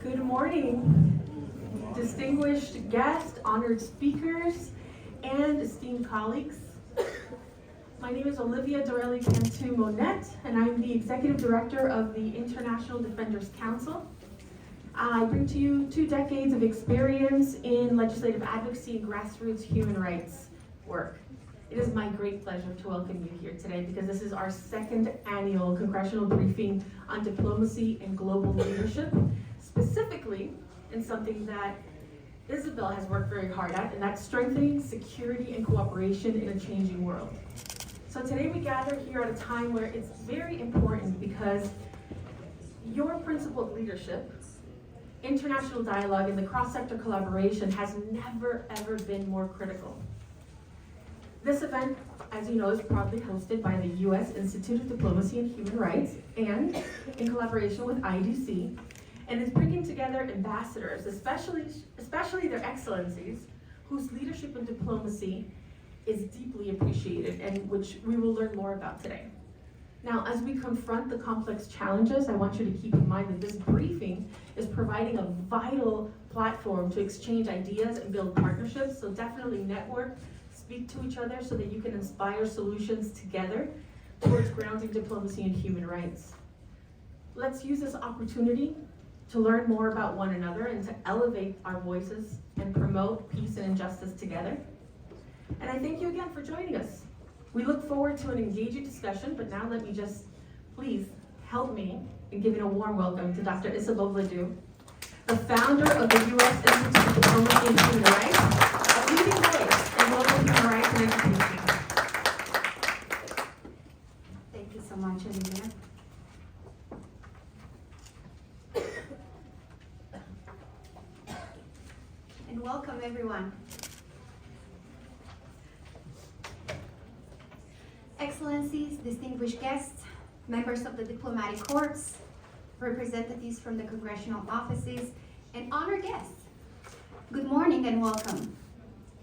Good morning, distinguished guests, honored speakers, and esteemed colleagues. My name is Olivia Dorelli-Cantu-Monette, and I'm the Executive Director of the International Defenders Council. I bring to you 2 decades of experience in legislative advocacy and grassroots human rights work. It is my great pleasure to welcome you here today because this is our second annual Congressional Briefing on Diplomacy and Global Leadership, specifically in something that Isabel has worked very hard at, and that's strengthening security and cooperation in a changing world. So today we gather here at a time where it's very important because your principle of leadership, international dialogue, and the cross-sector collaboration has never, ever been more critical. This event, as you know, is proudly hosted by the U.S. Institute of Diplomacy and Human Rights and in collaboration with IDC, and is bringing together ambassadors, especially their excellencies, whose leadership in diplomacy is deeply appreciated and which we will learn more about today. Now, as we confront the complex challenges, I want you to keep in mind that this briefing is providing a vital platform to exchange ideas and build partnerships, so definitely network, speak to each other so that you can inspire solutions together towards grounding diplomacy and human rights. Let's use this opportunity to learn more about one another and to elevate our voices and promote peace and injustice together. And I thank you again for joining us. We look forward to an engaging discussion, but now let me just please help me in giving a warm welcome to Dr. Isabel Vladu, the founder of the U.S. Institute of Diplomacy and Human Rights, a leading voice in global human rights and education. Thank you so much, Olivia. And welcome, everyone. Excellencies, distinguished guests, members of the diplomatic corps, representatives from the congressional offices, and honored guests. Good morning and welcome.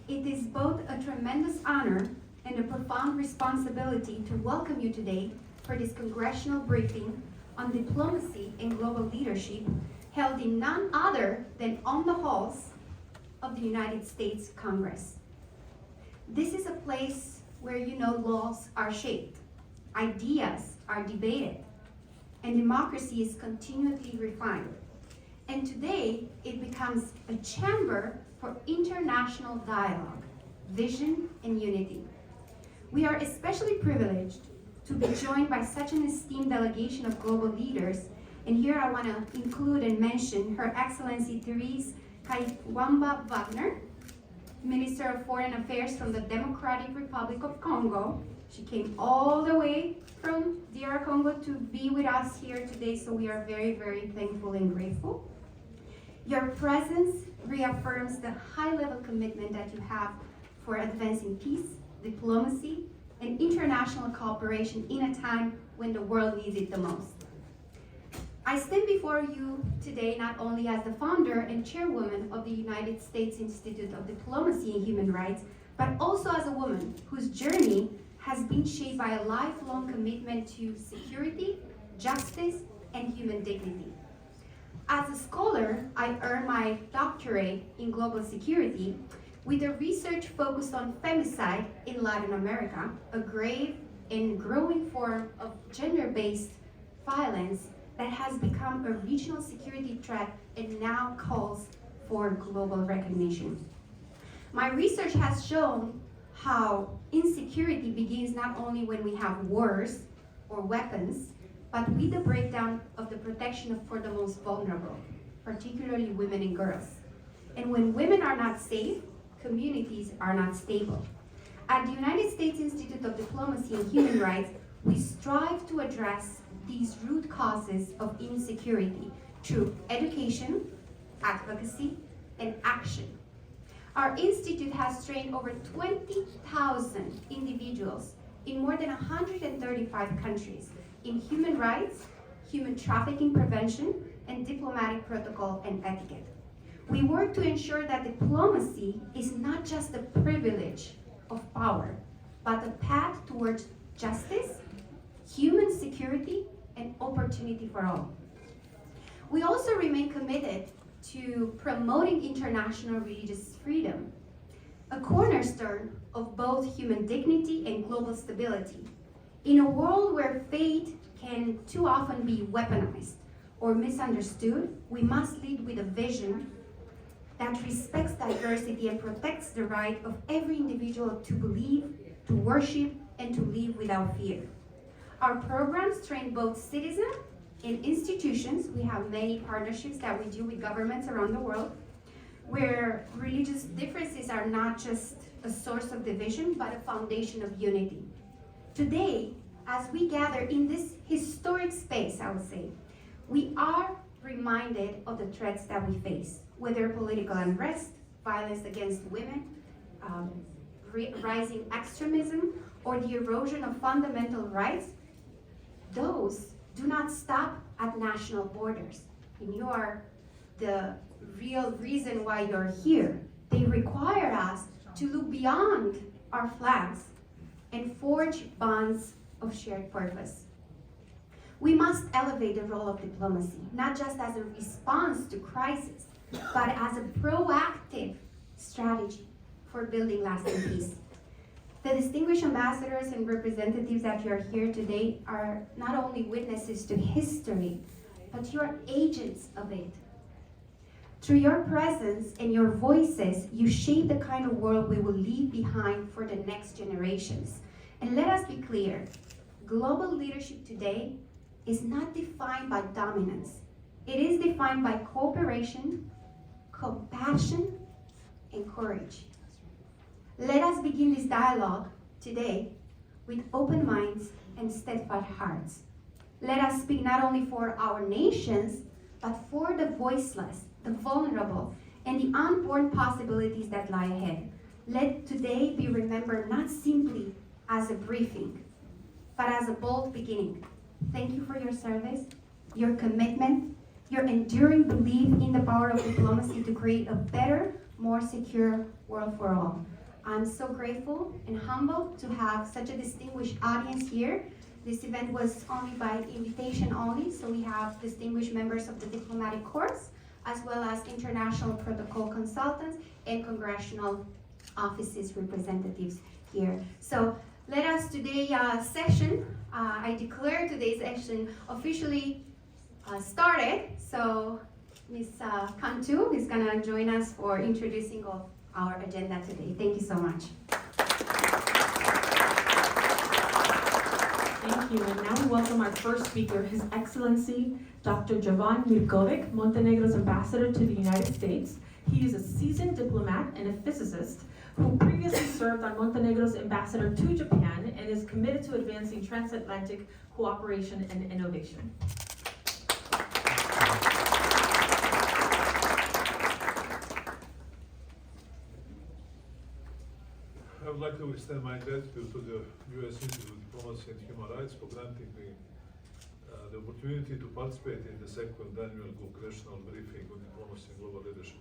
It is both a tremendous honor and a profound responsibility to welcome you today for this congressional briefing on diplomacy and global leadership held in none other than on the halls of the United States Congress. This is a place where laws are shaped, ideas are debated, and democracy is continually refined. And today, it becomes a chamber for international dialogue, vision, and unity. We are especially privileged to be joined by such an esteemed delegation of global leaders, and here I want to include and mention Her Excellency Therese Kayibanda Wagner, Minister of Foreign Affairs from the Democratic Republic of Congo. She came all the way from DR Congo to be with us here today, so we are very, very thankful and grateful. Your presence reaffirms the high-level commitment that you have for advancing peace, diplomacy, and international cooperation in a time when the world needs it the most. I stand before you today not only as the founder and chairwoman of the United States Institute of Diplomacy and Human Rights, but also as a woman whose journey has been shaped by a lifelong commitment to security, justice, and human dignity. As a scholar, I earned my doctorate in global security with a research focused on femicide in Latin America, a grave and growing form of gender-based violence that has become a regional security threat and now calls for global recognition. My research has shown how insecurity begins not only when we have wars or weapons, but with the breakdown of the protection for the most vulnerable, particularly women and girls. And when women are not safe, communities are not stable. At the United States Institute of Diplomacy and Human Rights, we strive to address these root causes of insecurity through education, advocacy, and action. Our institute has trained over 20,000 individuals in more than 135 countries in human rights, human trafficking prevention, and diplomatic protocol and etiquette. We work to ensure that diplomacy is not just a privilege of power, but a path towards justice, human security, and opportunity for all. We also remain committed to promoting international religious freedom, a cornerstone of both human dignity and global stability. In a world where faith can too often be weaponized or misunderstood, we must lead with a vision that respects diversity and protects the right of every individual to believe, to worship, and to live without fear. Our programs train both citizens and institutions. We have many partnerships that we do with governments around the world, where religious differences are not just a source of division, but a foundation of unity. Today, as we gather in this historic space, I would say, we are reminded of the threats that we face, whether political unrest, violence against women, rising extremism, or the erosion of fundamental rights. Those do not stop at national borders. And you are the real reason why you're here. They require us to look beyond our flags and forge bonds of shared purpose. We must elevate the role of diplomacy, not just as a response to crisis, but as a proactive strategy for building lasting peace. The distinguished ambassadors and representatives that you are here today are not only witnesses to history, but you are agents of it. Through your presence and your voices, you shape the kind of world we will leave behind for the next generations. And let us be clear, global leadership today is not defined by dominance. It is defined by cooperation, compassion, and courage. Let us begin this dialogue today with open minds and steadfast hearts. Let us speak not only for our nations, but for the voiceless, the vulnerable, and the unborn possibilities that lie ahead. Let today be remembered not simply as a briefing, but as a bold beginning. Thank you for your service, your commitment, your enduring belief in the power of diplomacy to create a better, more secure world for all. I'm so grateful and humbled to have such a distinguished audience here. This event was only by invitation only, so we have distinguished members of the diplomatic corps, as well as international protocol consultants and congressional offices representatives here. So let us today's session, I declare today's session officially started. So Ms. Cantu is gonna join us for introducing of our agenda today. Thank you so much. Thank you, and now we welcome our first speaker, His Excellency Dr. Jovan Mirkovic, Montenegro's ambassador to the United States. He is a seasoned diplomat and a physicist who previously served on Montenegro's ambassador to Japan and is committed to advancing transatlantic cooperation and innovation. I would like to extend my gratitude to the USIDHR Diplomacy and Human Rights for granting me the opportunity to participate in the Second Annual Congressional Briefing on Diplomacy and Global Leadership.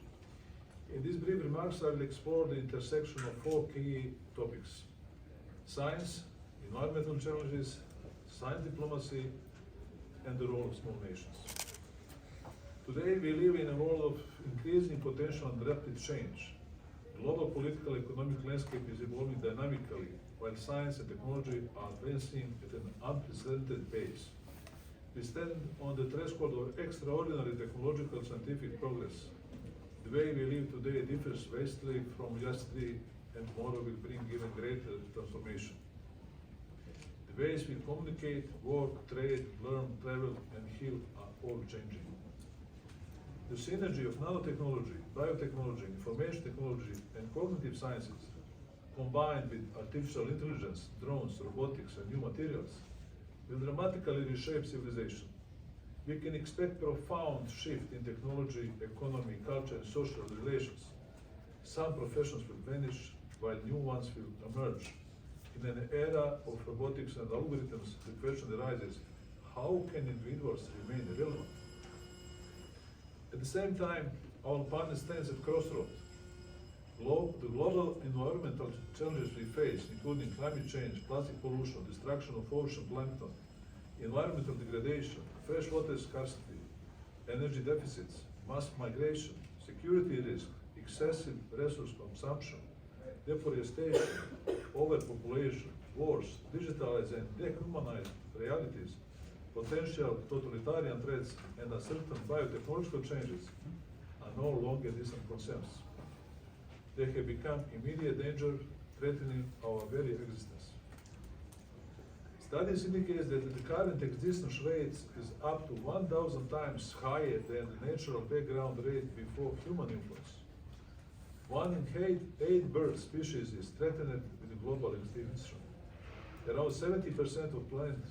In these brief remarks, I will explore the intersection of four key topics: science, environmental challenges, science diplomacy, and the role of small nations. Today, we live in a world of increasing potential and rapid change. Global political economic landscape is evolving dynamically, while science and technology are advancing at an unprecedented pace. We stand on the threshold of extraordinary technological scientific progress. The way we live today differs vastly from yesterday, and tomorrow will bring even greater transformation. The ways we communicate, work, trade, learn, travel, and heal are all changing. The synergy of nanotechnology, biotechnology, information technology, and cognitive sciences, combined with artificial intelligence, drones, robotics, and new materials, will dramatically reshape civilization. We can expect profound shift in technology, economy, culture, and social relations. Some professions will vanish, while new ones will emerge. In an era of robotics and algorithms, the question arises, how can individuals remain relevant? At the same time, our planet stands at crossroads. The global environmental challenges we face, including climate change, plastic pollution, destruction of ocean plankton, environmental degradation, freshwater scarcity, energy deficits, mass migration, security risk, excessive resource consumption, deforestation, overpopulation, wars, digitalized and dehumanized realities, potential totalitarian threats, and uncertain biotechnological changes are no longer distant concerns. They have become immediate danger, threatening our very existence. Studies indicate that the current existence rate is up to 1,000 times higher than the natural background rate before human influence. 1 in 8 bird species is threatened with global extinction. Around 70% of plant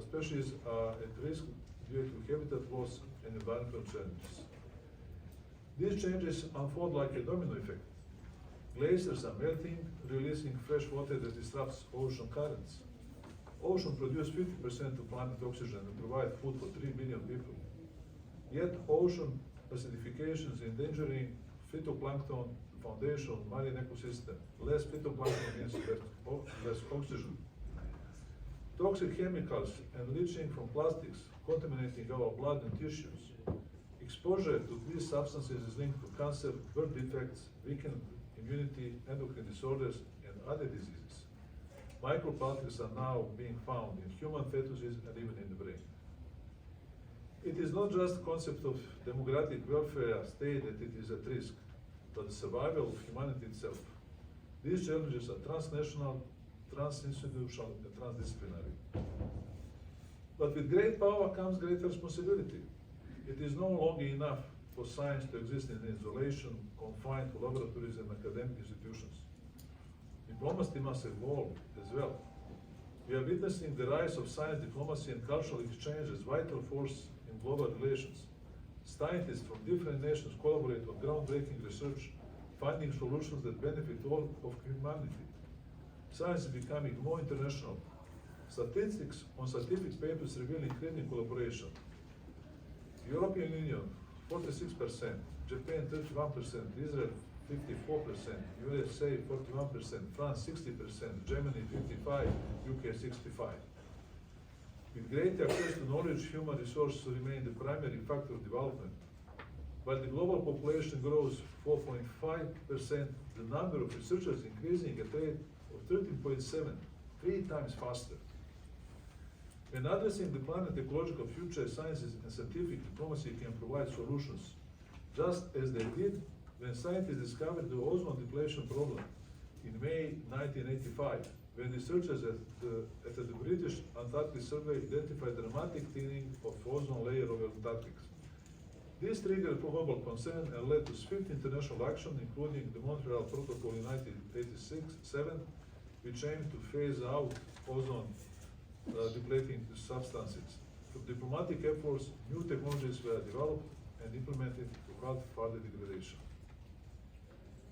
species are at risk due to habitat loss and environmental challenges. These changes unfold like a domino effect. Glaciers are melting, releasing fresh water that disrupts ocean currents. Oceans produce 50% of planet oxygen and provide food for 3 billion people. Yet ocean acidification is endangering phytoplankton, foundational marine ecosystem. Less phytoplankton means less oxygen. Toxic chemicals and leaching from plastics contaminating our blood and tissues. Exposure to these substances is linked to cancer, birth defects, weakened immunity, endocrine disorders, and other diseases. Microplastics are now being found in human fetuses and even in the brain. It is not just the concept of democratic welfare state that it is at risk, but the survival of humanity itself. These challenges are transnational, transinstitutional, and transdisciplinary. But with great power comes great responsibility. It is no longer enough for science to exist in isolation, confined to laboratories and academic institutions. Diplomacy must evolve as well. We are witnessing the rise of science diplomacy and cultural exchange as vital force in global relations. Scientists from different nations collaborate on groundbreaking research, finding solutions that benefit all of humanity. Science is becoming more international. Statistics on scientific papers reveal increasing collaboration. European Union, 46%, Japan, 31%, Israel, 54%, USA, 41%, France, 60%, Germany, 55%, UK, 65%. With great access to knowledge, human resources remain the primary factor of development. While the global population grows 4.5%, the number of researchers increasing at a rate of 13.7, 3 times faster. When addressing the planet ecological future, sciences and scientific diplomacy can provide solutions, just as they did when scientists discovered the ozone depletion problem in May 1985, when researchers at the British Antarctic Survey identified dramatic thinning of ozone layer over Antarctica. This triggered global concern and led to swift international action, including the Montreal Protocol in 1987, which aimed to phase out ozone depleting substances. Through diplomatic efforts, new technologies were developed and implemented to halt further degradation.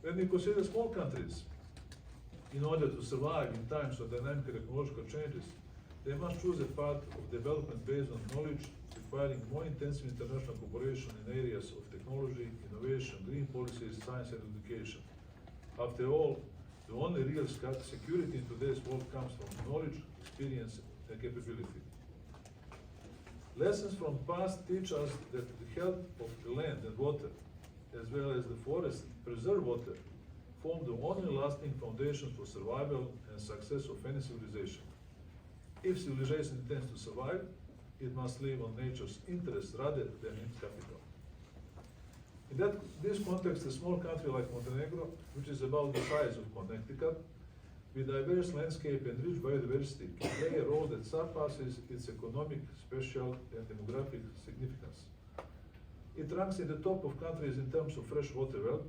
When we consider small countries, in order to survive in times of dynamic ecological changes, they must choose a path of development based on knowledge, requiring more intensive international cooperation in areas of technology, innovation, green policies, science, and education. After all, the only real security in today's world comes from knowledge, experience, and capability. Lessons from the past teach us that the health of the land and water, as well as the forest, preserve water, form the only lasting foundation for survival and success of any civilization. If civilization intends to survive, it must live on nature's interests rather than its capital. In this context, a small country like Montenegro, which is about the size of Connecticut, with diverse landscape and rich biodiversity, can play a role that surpasses its economic, social, and demographic significance. It ranks in the top of countries in terms of freshwater wealth.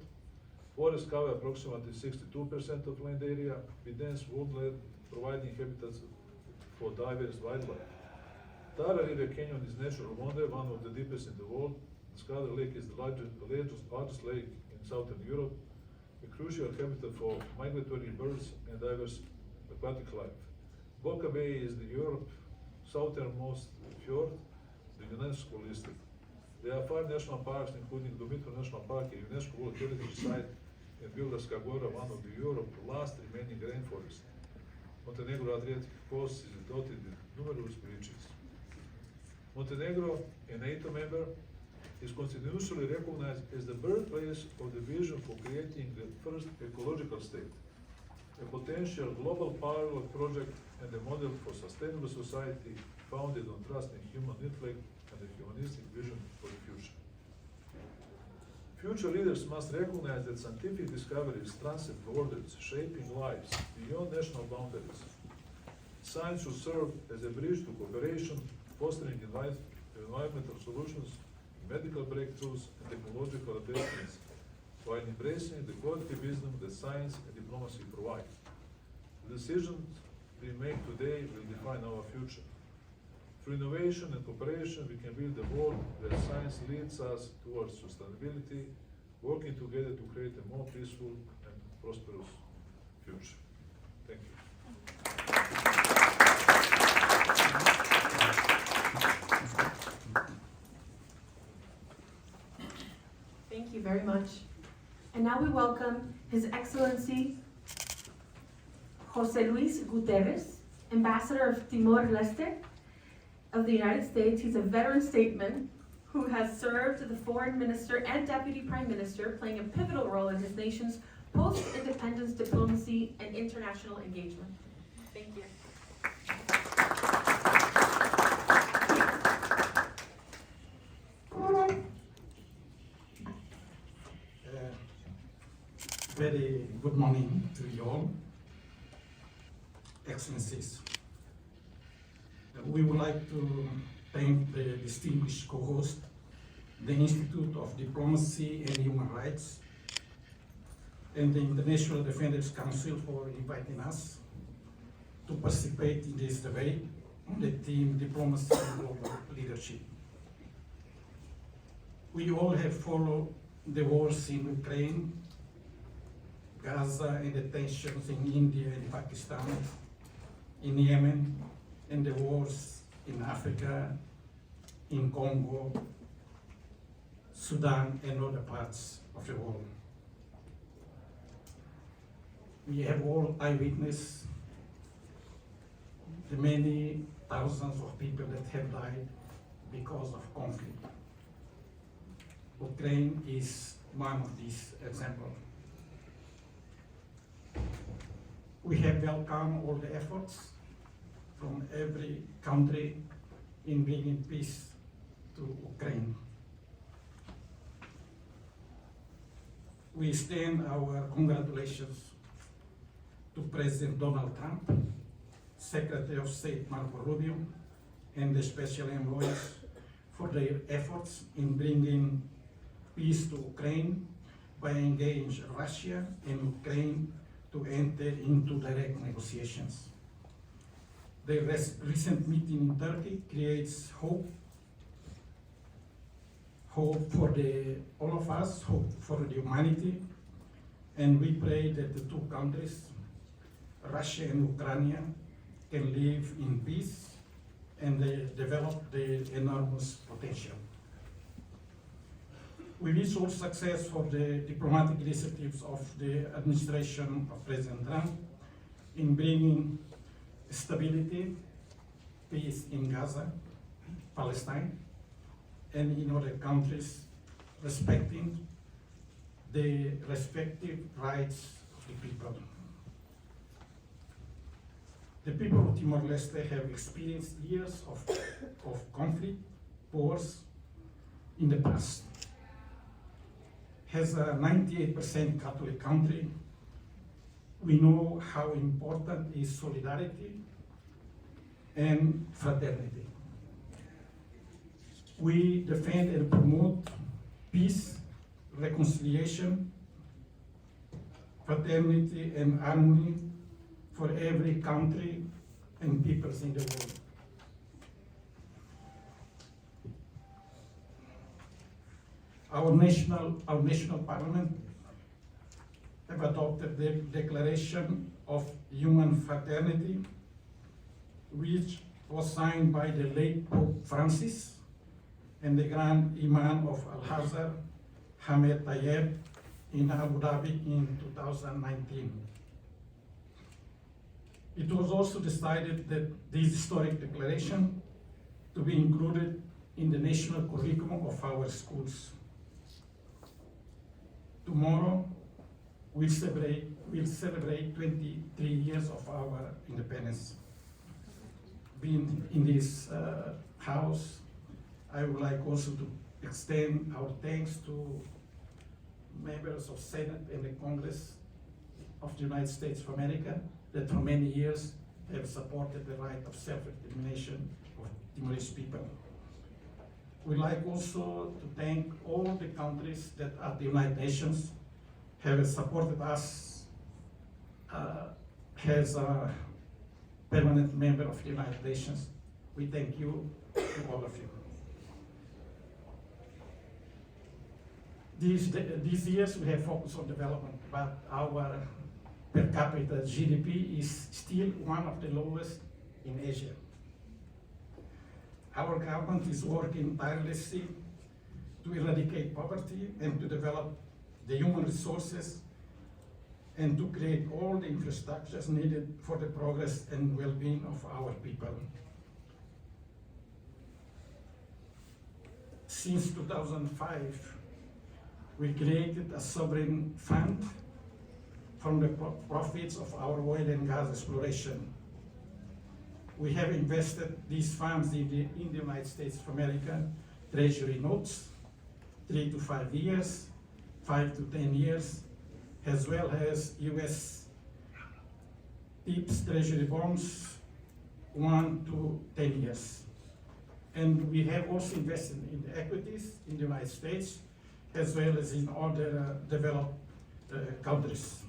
Forests cover approximately 62% of land area, with dense woodland providing habitats for diverse wildlife. Tara River Canyon is natural wonder, one of the deepest in the world. Scalar Lake is the largest lake in southern Europe, a crucial habitat for migratory birds and diverse aquatic life. Boca Bay is the Europe's southernmost fjord, the UNESCO listed. There are 5 national parks, including Dumitru National Park, a UNESCO World Heritage Site, and Bildarska Gora, one of the Europe's last remaining rainforests. Montenegro Adriatic coast is dotted with numerous beaches. Montenegro, a NATO member, is constitutionally recognized as the birthplace of the vision for creating the first ecological state, a potential global parallel project and a model for sustainable society founded on trust in human intellect and a humanistic vision for the future. Future leaders must recognize that scientific discoveries transcend borders, shaping lives beyond national boundaries. Science should serve as a bridge to cooperation, fostering environmental solutions, medical breakthroughs, and technological advancements, while embracing the quality wisdom that science and diplomacy provide. The decisions we make today will define our future. Through innovation and cooperation, we can build a world where science leads us towards sustainability, working together to create a more peaceful and prosperous future. Thank you. Thank you very much. And now we welcome His Excellency Jose Luis Gutierrez, Ambassador of Timor-Leste of the United States. He's a veteran statesman who has served the Foreign Minister and Deputy Prime Minister, playing a pivotal role in his nation's post-independence diplomacy and international engagement. Thank you. Very good morning to you all, Excellencies. We would like to thank the distinguished co-host, the Institute of Diplomacy and Human Rights, and the International Defenders Council for inviting us to participate in this debate on the theme Diplomacy and Global Leadership. We all have followed the wars in Ukraine, Gaza, and the tensions in India and Pakistan, in Yemen, and the wars in Africa, in Congo, Sudan, and other parts of the world. We have all eyewitnessed the many thousands of people that have died because of conflict. Ukraine is one of these examples. We have welcomed all the efforts from every country in bringing peace to Ukraine. We extend our congratulations to President Donald Trump, Secretary of State Marco Rubio, and the Special Envoys for their efforts in bringing peace to Ukraine by engaging Russia and Ukraine to enter into direct negotiations. The recent meeting in Turkey creates hope for all of us, hope for the humanity, and we pray that the two countries, Russia and Ukraine, can live in peace and they develop their enormous potential. We wish all success for the diplomatic initiatives of the administration of President Trump in bringing stability, peace in Gaza, Palestine, and in other countries, respecting the respective rights of the people. The people of Timor-Leste have experienced years of conflict, wars in the past. As a 98% Catholic country, we know how important is solidarity and fraternity. We defend and promote peace, reconciliation, fraternity, and harmony for every country and peoples in the world. Our national parliament have adopted the Declaration of Human Fraternity, which was signed by the late Pope Francis and the Grand Imam of Al-Azhar, Ahmed Tayeb, in Abu Dhabi in 2019. It was also decided that this historic declaration to be included in the national curriculum of our schools. Tomorrow, we'll celebrate 23 years of our independence. Being in this house, I would like also to extend our thanks to members of Senate and the Congress of the United States of America that for many years have supported the right of self-determination of Timorese people. We'd like also to thank all the countries that at the United Nations have supported us as a permanent member of the United Nations. We thank you to all of you. These years we have focused on development, but our per capita GDP is still one of the lowest in Asia. Our government is working tirelessly to eradicate poverty and to develop the human resources and to create all the infrastructures needed for the progress and well-being of our people. Since 2005, we created a sovereign fund from the profits of our oil and gas exploration. We have invested these funds in the United States of America Treasury notes, 3 to 5 years, 5 to 10 years, as well as US TIPS Treasury bonds, 1 to 10 years. And we have also invested in the equities in the United States, as well as in other developed countries.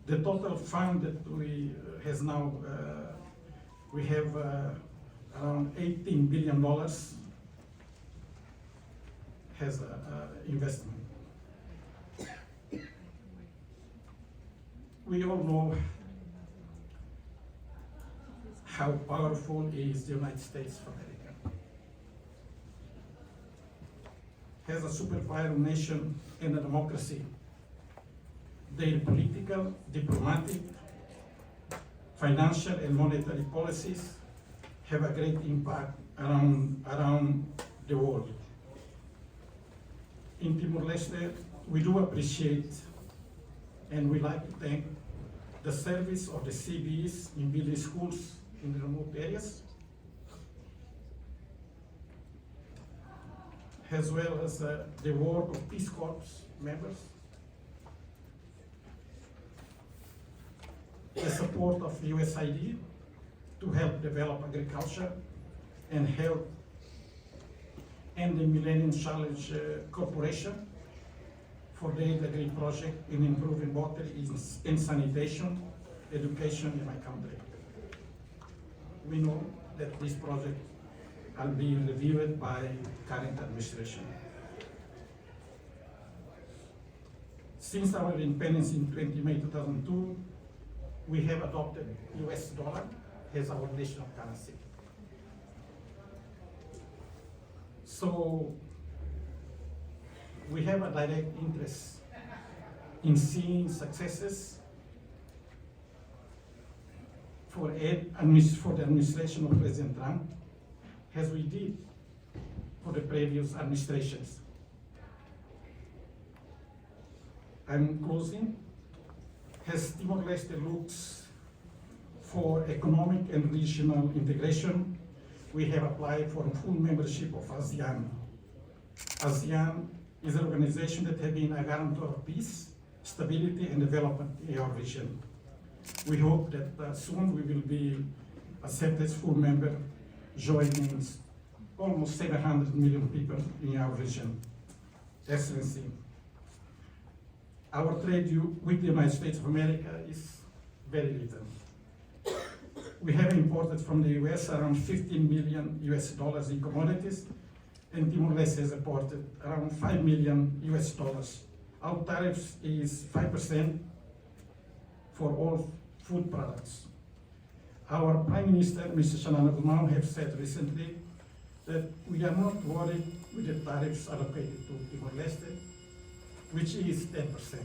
The total fund that we has now, we have around $18 billion has investment. We all know how powerful is the United States of America. As a superpower nation and a democracy, their political, diplomatic, financial, and monetary policies have a great impact around the world. In Timor-Leste, we do appreciate and we like to thank the service of the CBEs in building schools in the remote areas, as well as the work of Peace Corps members, the support of USIDHR to help develop agriculture and health, and the Millennium Challenge Corporation for their degree project in improving water and sanitation, education in my country. We know that this project will be reviewed by current administration. Since our independence in 20 May 2002, we have adopted US dollar as our national currency. So we have a direct interest in seeing successes for the administration of President Trump, as we did for the previous administrations. I'm closing. As Timor-Leste looks for economic and regional integration, we have applied for full membership of ASEAN. ASEAN is an organization that has been a guarantor of peace, stability, and development in our region. We hope that soon we will be accepted as full member, joining almost 700 million people in our region. Excellency, our trade with the United States of America is very little. We have imported from the US around $15 million US dollars in commodities, and Timor-Leste has imported around $5 million US dollars. Our tariffs is 5% for all food products. Our Prime Minister, Mr. Shanana Gumau, have said recently that we are not worried with the tariffs allocated to Timor-Leste, which is 10%.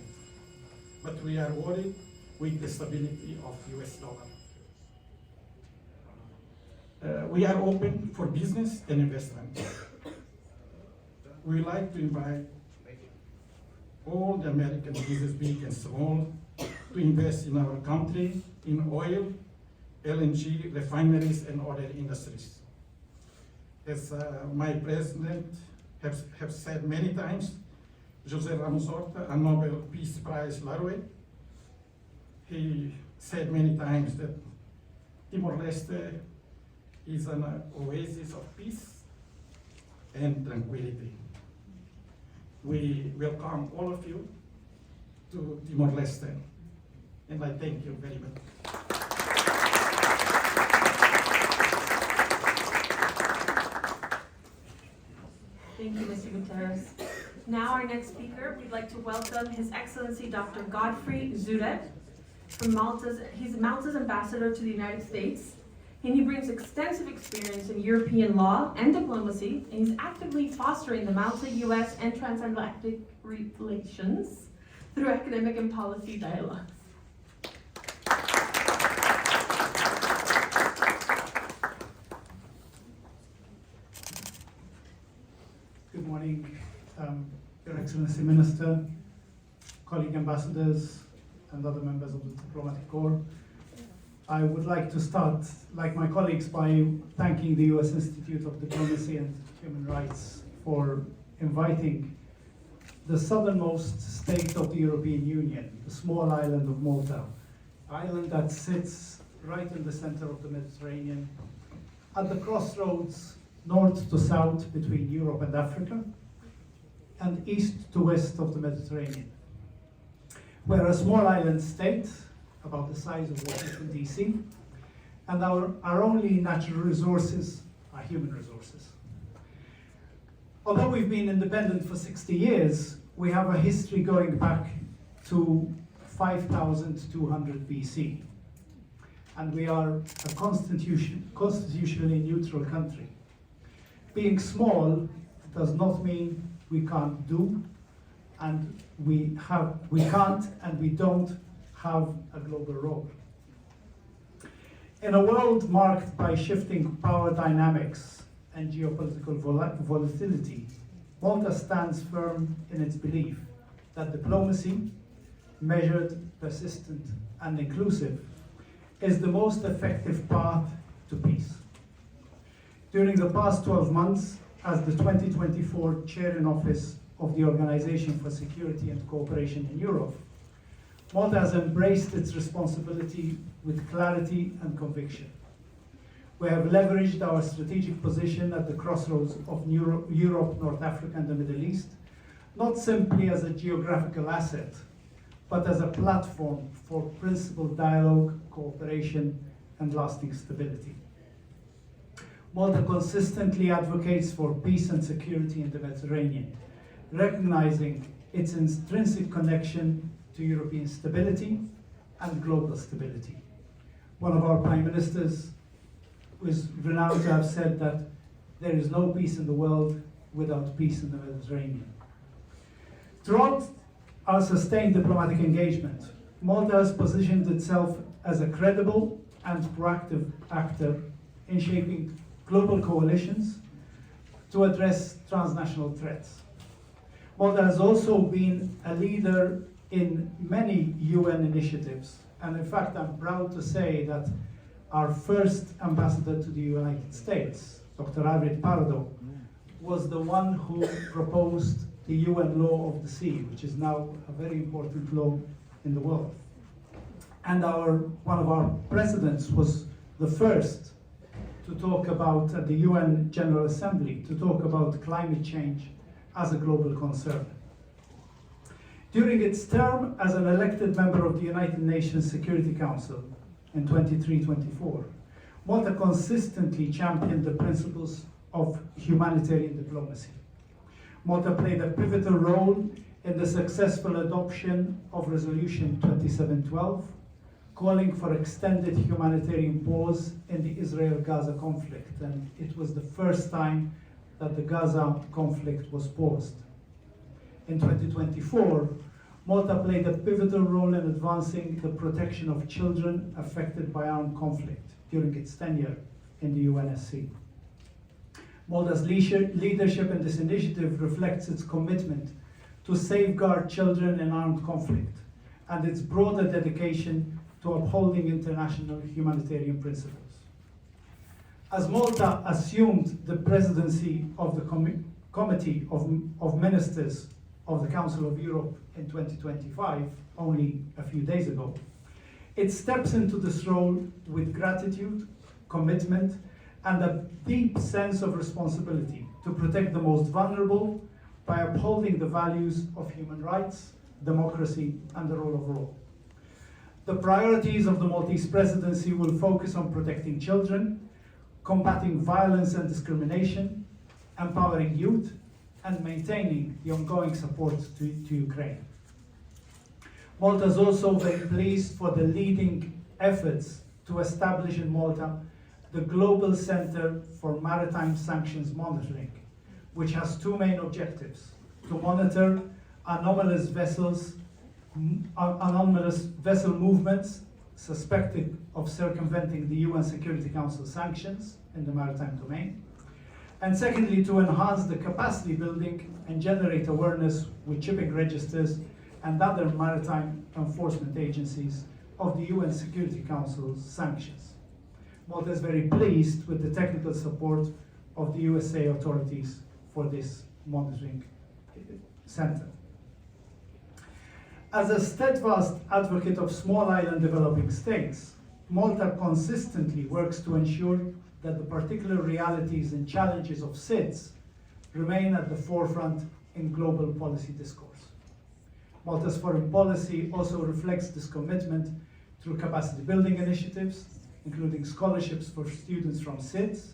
But we are worried with the stability of US dollar. We are open for business and investment. We like to invite all the American business, big and small, to invest in our country in oil, LNG, refineries, and other industries. As my president have said many times, José Ramos Horta, a Nobel Peace Prize laureate, he said many times that Timor-Leste is an oasis of peace and tranquility. We welcome all of you to Timor-Leste, and I thank you very much. Thank you, Mr. Guterres. Now our next speaker, we'd like to welcome His Excellency Dr. Godfrey Zudet from Malta's. He's Malta's ambassador to the United States, and he brings extensive experience in European law and diplomacy, and he's actively fostering the Malta-US and transatlantic relations through academic and policy dialogues. Good morning, Your Excellency Minister, colleague ambassadors, and other members of the Diplomatic Corps. I would like to start, like my colleagues, by thanking the U.S. Institute of Diplomacy and Human Rights for inviting the southernmost state of the European Union, the small island of Malta, island that sits right in the center of the Mediterranean, at the crossroads north to south between Europe and Africa, and east to west of the Mediterranean. We're a small island state, about the size of Washington, D.C., and our only natural resources are human resources. Although we've been independent for 60 years, we have a history going back to 5,200 BC, and we are a constitutionally neutral country. Being small does not mean we can't do, and we can't and we don't have a global role. In a world marked by shifting power dynamics and geopolitical volatility, Malta stands firm in its belief that diplomacy, measured, persistent, and inclusive, is the most effective path to peace. During the past 12 months, as the 2024 Chair in Office of the Organization for Security and Cooperation in Europe, Malta has embraced its responsibility with clarity and conviction. We have leveraged our strategic position at the crossroads of Europe, North Africa, and the Middle East, not simply as a geographical asset, but as a platform for principled dialogue, cooperation, and lasting stability. Malta consistently advocates for peace and security in the Mediterranean, recognizing its intrinsic connection to European stability and global stability. One of our prime ministers was renowned to have said that there is no peace in the world without peace in the Mediterranean. Throughout our sustained diplomatic engagement, Malta has positioned itself as a credible and proactive actor in shaping global coalitions to address transnational threats. Malta has also been a leader in many UN initiatives, and in fact I'm proud to say that our first ambassador to the United States, Dr. Arvid Pardo, was the one who proposed the UN Law of the Sea, which is now a very important law in the world. And one of our presidents was the first to talk about, at the UN General Assembly, to talk about climate change as a global concern. During its term as an elected member of the United Nations Security Council in 23-24, Malta consistently championed the principles of humanitarian diplomacy. Malta played a pivotal role in the successful adoption of Resolution 2712, calling for extended humanitarian pause in the Israel-Gaza conflict, and it was the first time that the Gaza conflict was paused. In 2024, Malta played a pivotal role in advancing the protection of children affected by armed conflict during its tenure in the UNSC. Malta's leadership in this initiative reflects its commitment to safeguard children in armed conflict and its broader dedication to upholding international humanitarian principles. As Malta assumed the presidency of the Committee of Ministers of the Council of Europe in 2025, only a few days ago, it steps into this role with gratitude, commitment, and a deep sense of responsibility to protect the most vulnerable by upholding the values of human rights, democracy, and the rule of law. The priorities of the Maltese presidency will focus on protecting children, combating violence and discrimination, empowering youth, and maintaining the ongoing support to Ukraine. Malta is also very pleased for the leading efforts to establish in Malta the Global Center for Maritime Sanctions Monitoring, which has two main objectives: to monitor anomalous vessel movements suspected of circumventing the UN Security Council sanctions in the maritime domain, and secondly, to enhance the capacity building and generate awareness with shipping registers and other maritime enforcement agencies of the UN Security Council's sanctions. Malta is very pleased with the technical support of the USA authorities for this monitoring center. As a steadfast advocate of small island developing states, Malta consistently works to ensure that the particular realities and challenges of SIDS remain at the forefront in global policy discourse. Malta's foreign policy also reflects this commitment through capacity building initiatives, including scholarships for students from SIDS,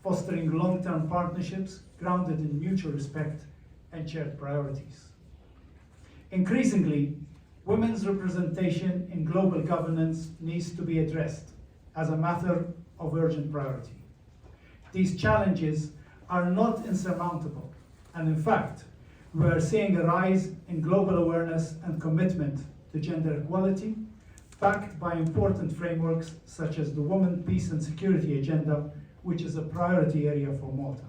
fostering long-term partnerships grounded in mutual respect and shared priorities. Increasingly, women's representation in global governance needs to be addressed as a matter of urgent priority. These challenges are not insurmountable, and in fact, we are seeing a rise in global awareness and commitment to gender equality, backed by important frameworks such as the Women, Peace and Security Agenda, which is a priority area for Malta.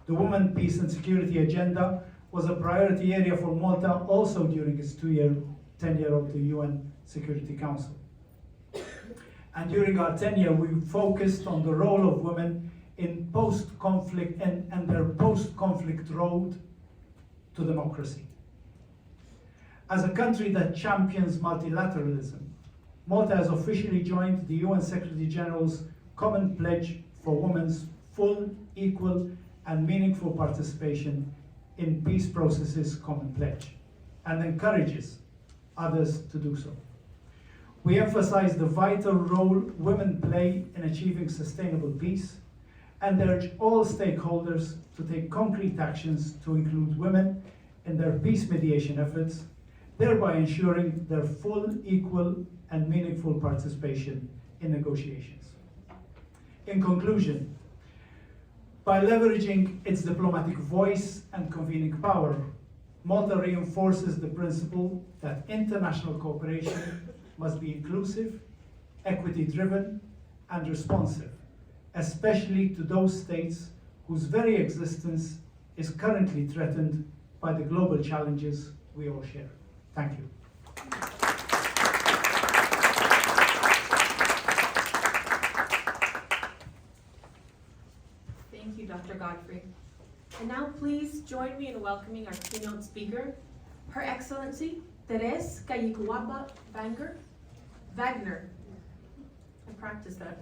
The Women, Peace and Security Agenda was a priority area for Malta also during its two-year tenure of the UN Security Council. And during our tenure, we focused on the role of women in post-conflict and their post-conflict road to democracy. As a country that champions multilateralism, Malta has officially joined the UN Secretary General's Common Pledge for Women's Full, Equal, and Meaningful Participation in Peace Processes Common Pledge, and encourages others to do so. We emphasize the vital role women play in achieving sustainable peace and urge all stakeholders to take concrete actions to include women in their peace mediation efforts, thereby ensuring their full, equal, and meaningful participation in negotiations. In conclusion, by leveraging its diplomatic voice and convening power, Malta reinforces the principle that international cooperation must be inclusive, equity-driven, and responsive, especially to those states whose very existence is currently threatened by the global challenges we all share. Thank you. Thank you, Dr. Godfrey. And now please join me in welcoming our keynote speaker, Her Excellency Teres Kayikuwaba Wagner. I practiced that.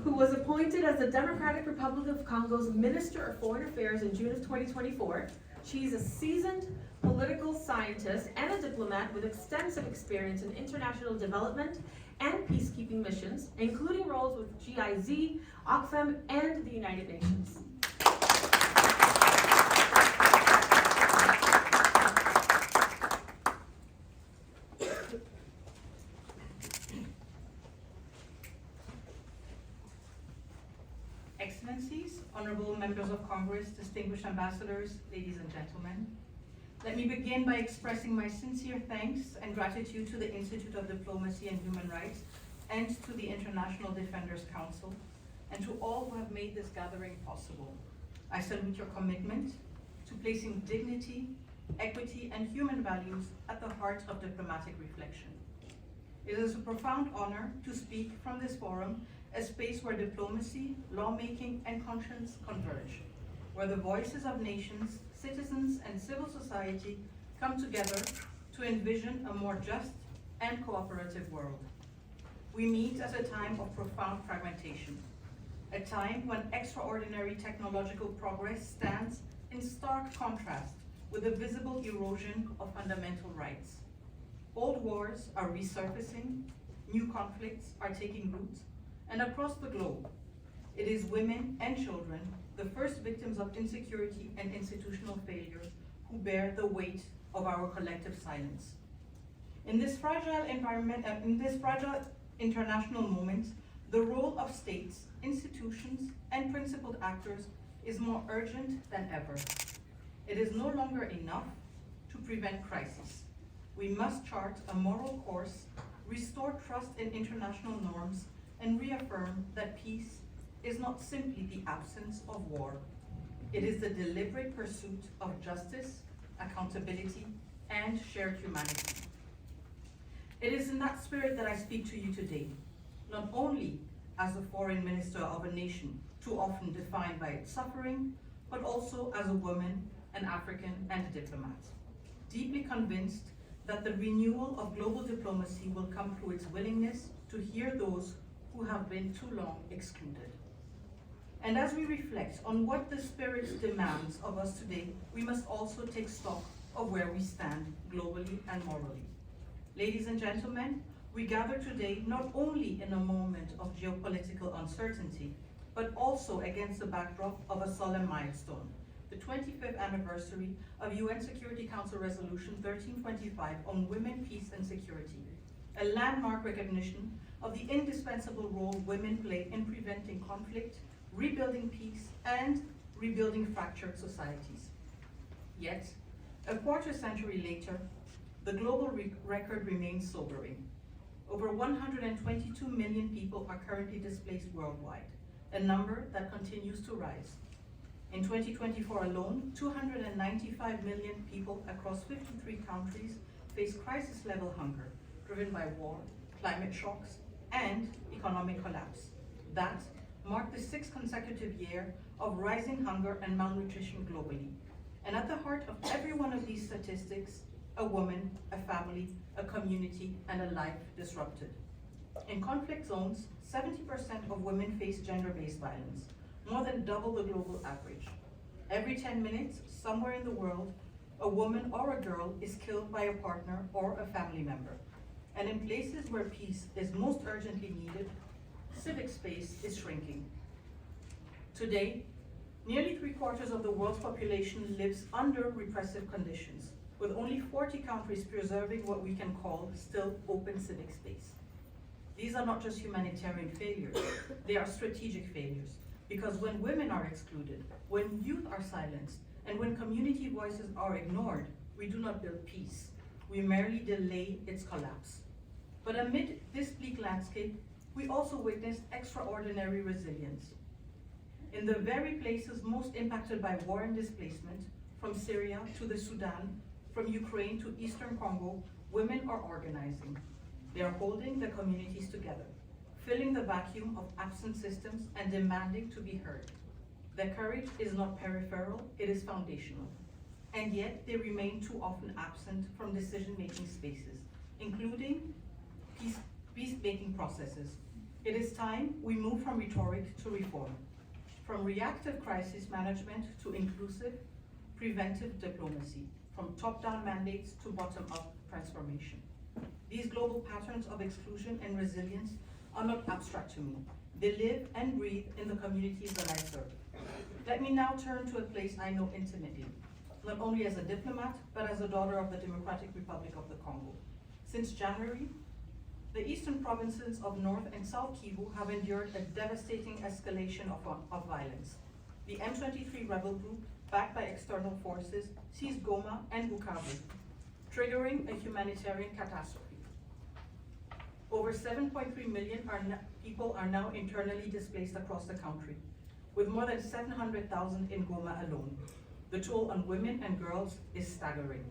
Who was appointed as the Democratic Republic of Congo's Minister of Foreign Affairs in June of 2024. She's a seasoned political scientist and a diplomat with extensive experience in international development and peacekeeping missions, including roles with GIZ, OCFEM, and the United Nations. Excellencies, honorable members of Congress, distinguished ambassadors, ladies and gentlemen. Let me begin by expressing my sincere thanks and gratitude to the Institute of Diplomacy and Human Rights and to the International Defenders Council, and to all who have made this gathering possible. I salute your commitment to placing dignity, equity, and human values at the heart of diplomatic reflection. It is a profound honor to speak from this forum, a space where diplomacy, lawmaking, and conscience converge, where the voices of nations, citizens, and civil society come together to envision a more just and cooperative world. We meet at a time of profound fragmentation, a time when extraordinary technological progress stands in stark contrast with the visible erosion of fundamental rights. Old wars are resurfacing, new conflicts are taking root, and across the globe, it is women and children, the first victims of insecurity and institutional failure, who bear the weight of our collective silence. In this fragile environment, in this fragile international moment, the role of states, institutions, and principled actors is more urgent than ever. It is no longer enough to prevent crisis. We must chart a moral course, restore trust in international norms, and reaffirm that peace is not simply the absence of war. It is the deliberate pursuit of justice, accountability, and shared humanity. It is in that spirit that I speak to you today, not only as a foreign minister of a nation too often defined by its suffering, but also as a woman, an African, and a diplomat, deeply convinced that the renewal of global diplomacy will come through its willingness to hear those who have been too long excluded. And as we reflect on what the spirit demands of us today, we must also take stock of where we stand globally and morally. Ladies and gentlemen, we gather today not only in a moment of geopolitical uncertainty, but also against the backdrop of a solemn milestone, the 25th anniversary of UN Security Council Resolution 1325 on women, peace, and security, a landmark recognition of the indispensable role women play in preventing conflict, rebuilding peace, and rebuilding fractured societies. Yet, a quarter century later, the global record remains sobering. Over 122 million people are currently displaced worldwide, a number that continues to rise. In 2024 alone, 295 million people across 53 countries face crisis-level hunger, driven by war, climate shocks, and economic collapse. That marked the 6th consecutive year of rising hunger and malnutrition globally. And at the heart of every one of these statistics, a woman, a family, a community, and a life disrupted. In conflict zones, 70% of women face gender-based violence, more than double the global average. Every 10 minutes, somewhere in the world, a woman or a girl is killed by a partner or a family member. And in places where peace is most urgently needed, civic space is shrinking. Today, nearly 3/4 of the world's population lives under repressive conditions, with only 40 countries preserving what we can call still open civic space. These are not just humanitarian failures, they are strategic failures. Because when women are excluded, when youth are silenced, and when community voices are ignored, we do not build peace. We merely delay its collapse. But amid this bleak landscape, we also witnessed extraordinary resilience. In the very places most impacted by war and displacement, from Syria to the Sudan, from Ukraine to Eastern Congo, women are organizing. They are holding the communities together, filling the vacuum of absent systems and demanding to be heard. Their courage is not peripheral, it is foundational. And yet they remain too often absent from decision-making spaces, including peace-making processes. It is time we move from rhetoric to reform, from reactive crisis management to inclusive, preventive diplomacy, from top-down mandates to bottom-up transformation. These global patterns of exclusion and resilience are not abstract to me. They live and breathe in the communities that I serve. Let me now turn to a place I know intimately, not only as a diplomat, but as a daughter of the Democratic Republic of the Congo. Since January, the eastern provinces of North and South Kivu have endured a devastating escalation of violence. The M23 rebel group, backed by external forces, seized Goma and Bukavu, triggering a humanitarian catastrophe. Over 7.3 million people are now internally displaced across the country, with more than 700,000 in Goma alone. The toll on women and girls is staggering.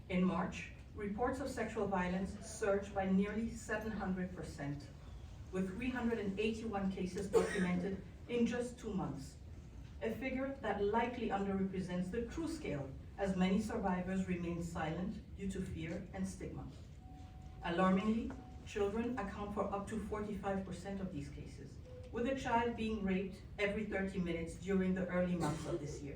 In March, reports of sexual violence surged by nearly 700%, with 381 cases documented in just 2 months, a figure that likely underrepresents the true scale, as many survivors remain silent due to fear and stigma. Alarmingly, children account for up to 45% of these cases, with a child being raped every 30 minutes during the early months of this year.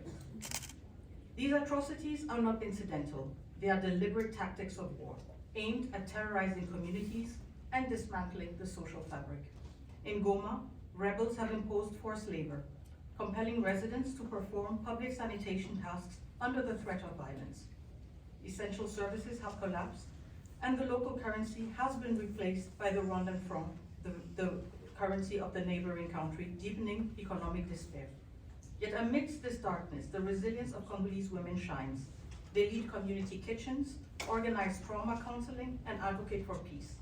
These atrocities are not incidental. They are deliberate tactics of war, aimed at terrorizing communities and dismantling the social fabric. In Goma, rebels have imposed forced labor, compelling residents to perform public sanitation tasks under the threat of violence. Essential services have collapsed, and the local currency has been replaced by the Rwandan franc, the currency of the neighboring country, deepening economic despair. Yet amidst this darkness, the resilience of Congolese women shines. They lead community kitchens, organize trauma counseling, and advocate for peace,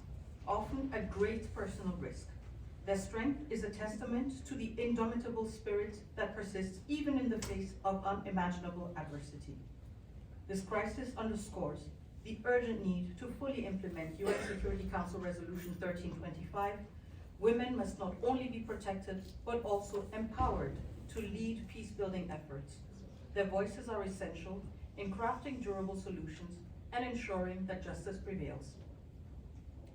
often at great personal risk. Their strength is a testament to the indomitable spirit that persists even in the face of unimaginable adversity. This crisis underscores the urgent need to fully implement UN Security Council Resolution 1325. Women must not only be protected, but also empowered to lead peace-building efforts. Their voices are essential in crafting durable solutions and ensuring that justice prevails.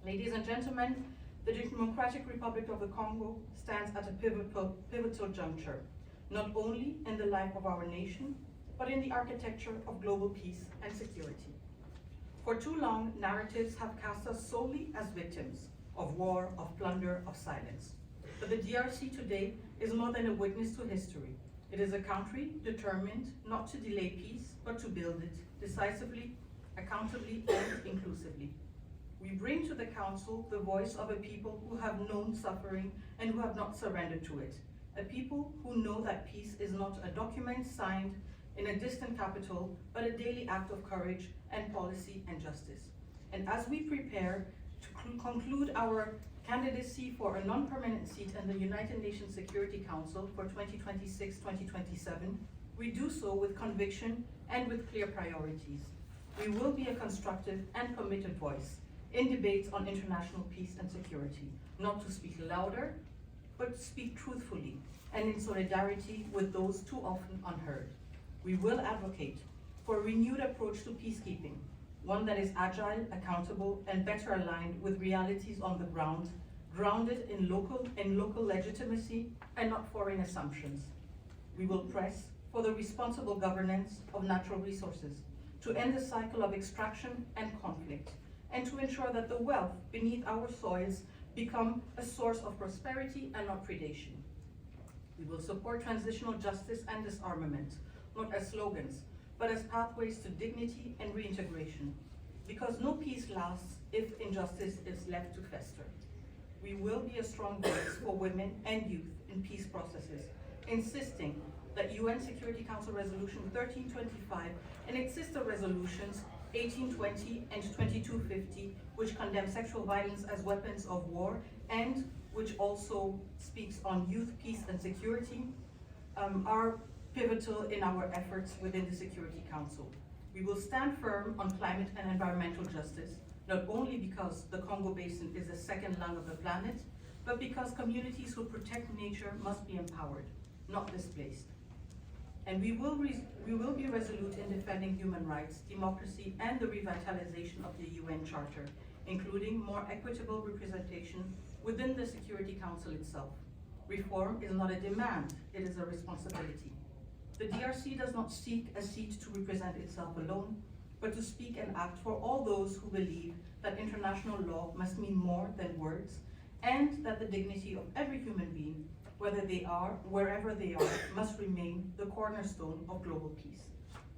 Ladies and gentlemen, the Democratic Republic of the Congo stands at a pivotal juncture, not only in the life of our nation, but in the architecture of global peace and security. For too long, narratives have cast us solely as victims of war, of plunder, of silence. But the DRC today is more than a witness to history. It is a country determined not to delay peace, but to build it decisively, accountably, and inclusively. We bring to the Council the voice of a people who have known suffering and who have not surrendered to it. A people who know that peace is not a document signed in a distant capital, but a daily act of courage and policy and justice. And as we prepare to conclude our candidacy for a non-permanent seat in the United Nations Security Council for 2026-2027, we do so with conviction and with clear priorities. We will be a constructive and committed voice in debates on international peace and security, not to speak louder, but to speak truthfully and in solidarity with those too often unheard. We will advocate for a renewed approach to peacekeeping, one that is agile, accountable, and better aligned with realities on the ground, grounded in local legitimacy and not foreign assumptions. We will press for the responsible governance of natural resources, to end the cycle of extraction and conflict, and to ensure that the wealth beneath our soils become a source of prosperity and not predation. We will support transitional justice and disarmament, not as slogans, but as pathways to dignity and reintegration, because no peace lasts if injustice is left to fester. We will be a strong voice for women and youth in peace processes, insisting that UN Security Council Resolution 1325 and its sister resolutions 1820 and 2250, which condemn sexual violence as weapons of war and which also speaks on youth, peace, and security, are pivotal in our efforts within the Security Council. We will stand firm on climate and environmental justice, not only because the Congo Basin is the second lung of the planet, but because communities who protect nature must be empowered, not displaced. And we will be resolute in defending human rights, democracy, and the revitalization of the UN Charter, including more equitable representation within the Security Council itself. Reform is not a demand, it is a responsibility. The DRC does not seek a seat to represent itself alone, but to speak and act for all those who believe that international law must mean more than words, and that the dignity of every human being, wherever they are, must remain the cornerstone of global peace.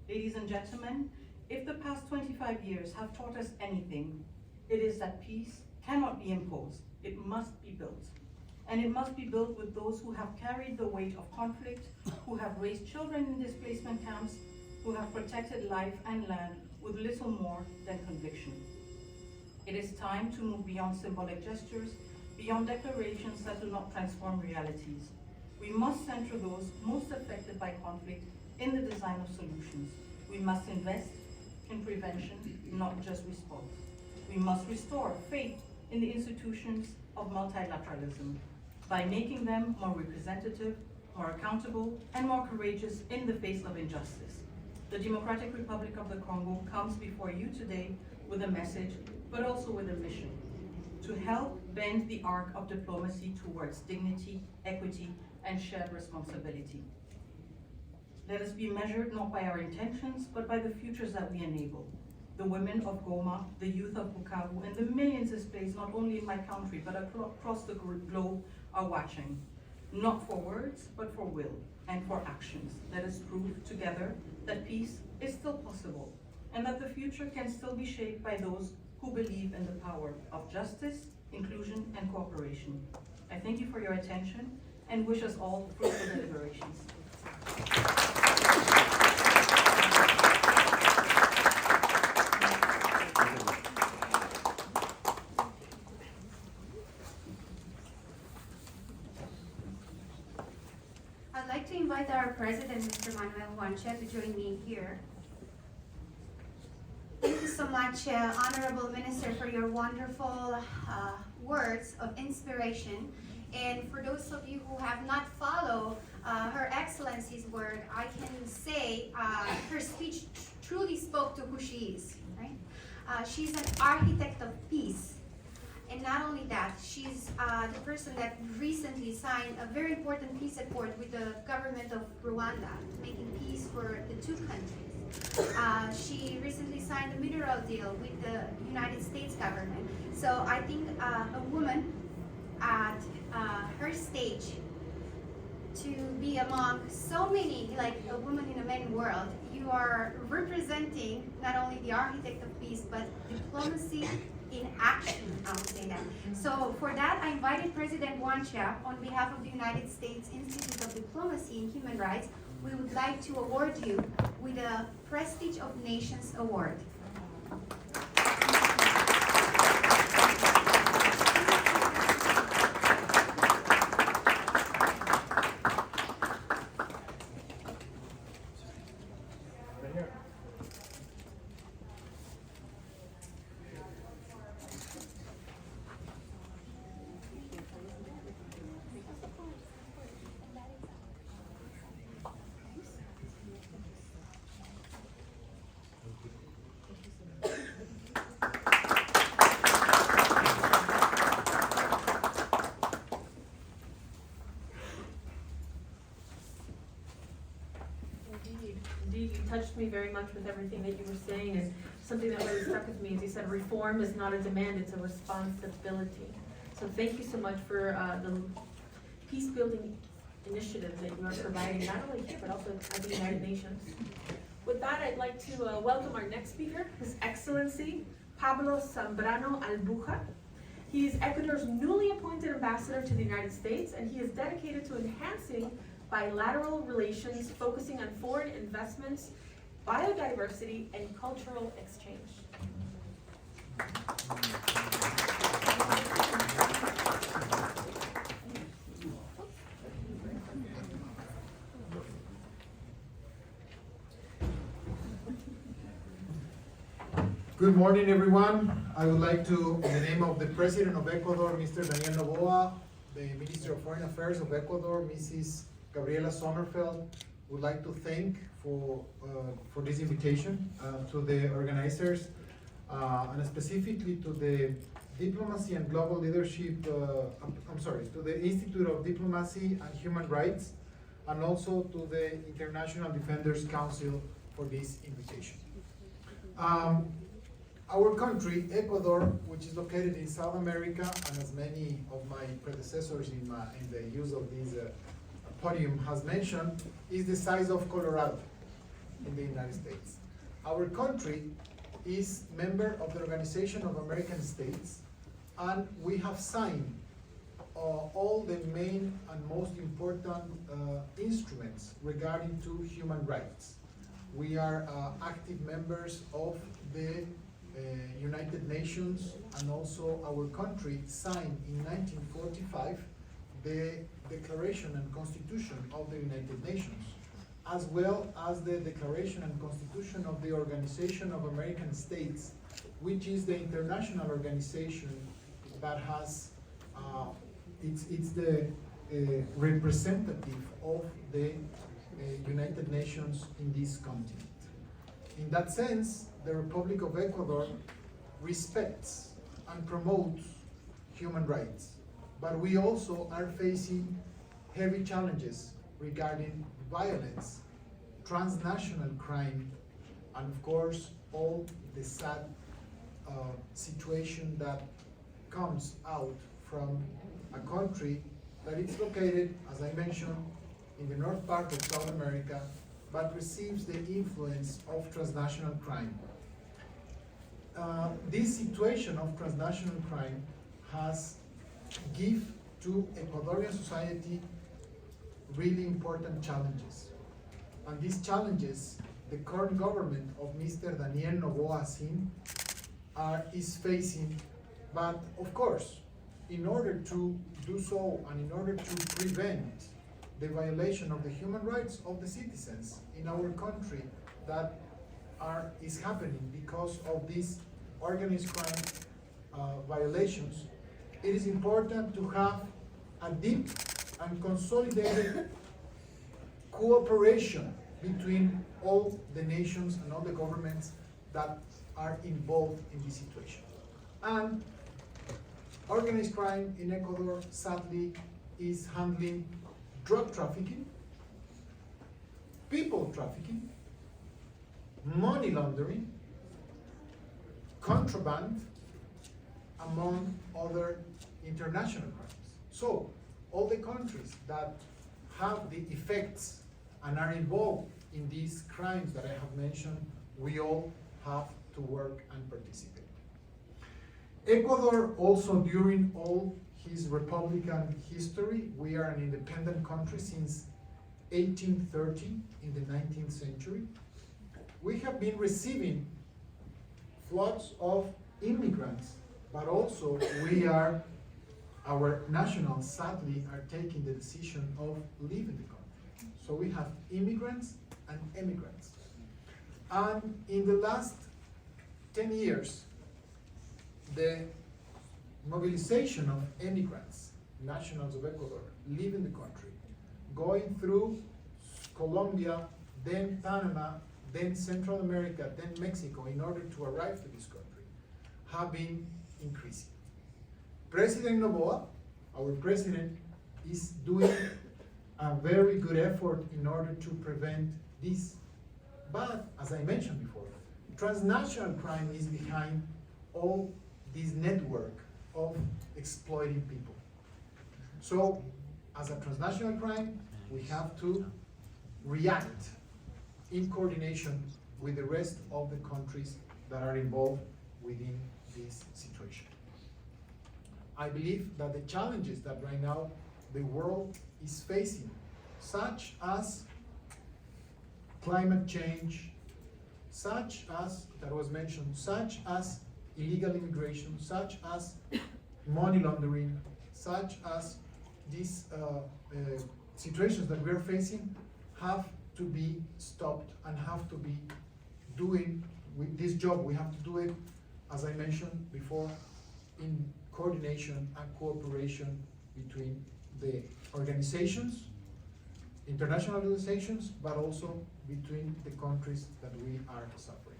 Ladies and gentlemen, if the past 25 years have taught us anything, it is that peace cannot be imposed, it must be built. And it must be built with those who have carried the weight of conflict, who have raised children in displacement camps, who have protected life and land with little more than conviction. It is time to move beyond symbolic gestures, beyond declarations that do not transform realities. We must center those most affected by conflict in the design of solutions. We must invest in prevention, not just response. We must restore faith in the institutions of multilateralism by making them more representative, more accountable, and more courageous in the face of injustice. The Democratic Republic of the Congo comes before you today with a message, but also with a mission: to help bend the arc of diplomacy towards dignity, equity, and shared responsibility. Let us be measured not by our intentions, but by the futures that we enable. The women of Goma, the youth of Bukavu, and the millions displaced not only in my country, but across the globe are watching. Not for words, but for will and for actions. Let us prove together that peace is still possible and that the future can still be shaped by those who believe in the power of justice, inclusion, and cooperation. I thank you for your attention and wish us all fruitful deliberations. I'd like to invite our president, Mr. Manuel Wancha, to join me here. Thank you so much, Honorable Minister, for your wonderful words of inspiration. And for those of you who have not followed Her Excellency's word, I can say her speech truly spoke to who she is, right? She's an architect of peace. And not only that, she's the person that recently signed a very important peace accord with the government of Rwanda, making peace for the two countries. She recently signed a mineral deal with the United States government. So I think a woman at her stage to be among so many, like a woman in a man world, you are representing not only the architect of peace, but diplomacy in action, I would say that. So for that, I invited President Wancha on behalf of the United States Institute of Diplomacy and Human Rights. We would like to award you with a Prestige of Nations Award. Indeed, you touched me very much with everything that you were saying, and something that really stuck with me is you said reform is not a demand, it's a responsibility. So thank you so much for the peace-building initiative that you are providing, not only here, but also at the United Nations. With that, I'd like to welcome our next speaker, His Excellency Pablo Zambrano Albuja. He is Ecuador's newly appointed ambassador to the United States, and he is dedicated to enhancing bilateral relations, focusing on foreign investments, biodiversity, and cultural exchange. Good morning, everyone. I would like to, in the name of the President of Ecuador, Mr. Daniel Noboa, the Minister of Foreign Affairs of Ecuador, Mrs. Gabriela Sommerfeld, would like to thank for this invitation to the organizers and specifically to the Diplomacy and Global Leadership, to the Institute of Diplomacy and Human Rights, and also to the International Defenders Council for this invitation. Our country, Ecuador, which is located in South America, and as many of my predecessors in the use of this podium has mentioned, is the size of Colorado in the United States. Our country is member of the Organization of American States, and we have signed all the main and most important instruments regarding to human rights. We are active members of the United Nations and also our country signed in 1945 the Declaration and Constitution of the United Nations, as well as the Declaration and Constitution of the Organization of American States, which is the international organization that has, it's the representative of the United Nations in this continent. In that sense, the Republic of Ecuador respects and promotes human rights, but we also are facing heavy challenges regarding violence, transnational crime, and of course, all the sad situation that comes out from a country that is located, as I mentioned, in the north part of South America, but receives the influence of transnational crime. This situation of transnational crime has given to Ecuadorian society really important challenges. And these challenges, the current government of Mr. Daniel Noboa Sin is facing, but of course, in order to do so and in order to prevent the violation of the human rights of the citizens in our country that is happening because of these organized crime violations, it is important to have a deep and consolidated cooperation between all the nations and all the governments that are involved in this situation. And organized crime in Ecuador, sadly, is handling drug trafficking, people trafficking, money laundering, contraband, among other international crimes. So, all the countries that have the effects and are involved in these crimes that I have mentioned, we all have to work and participate. Ecuador also, during all his Republican history, we are an independent country since 1830 in the 19th century. We have been receiving floods of immigrants, but also our nationals sadly are taking the decision of leaving the country. So we have immigrants and emigrants. And in the last 10 years, the mobilization of immigrants, nationals of Ecuador, leaving the country, going through Colombia, then Panama, then Central America, then Mexico, in order to arrive to this country, have been increasing. President Noboa, our president, is doing a very good effort in order to prevent this. But, as I mentioned before, transnational crime is behind all this network of exploiting people. So, as a transnational crime, we have to react in coordination with the rest of the countries that are involved within this situation. I believe that the challenges that right now the world is facing, such as climate change, such as, that was mentioned, such as illegal immigration, such as money laundering, such as these situations that we are facing, have to be stopped and have to be doing with this job. We have to do it, as I mentioned before, in coordination and cooperation between the organizations, international organizations, but also between the countries that we are suffering.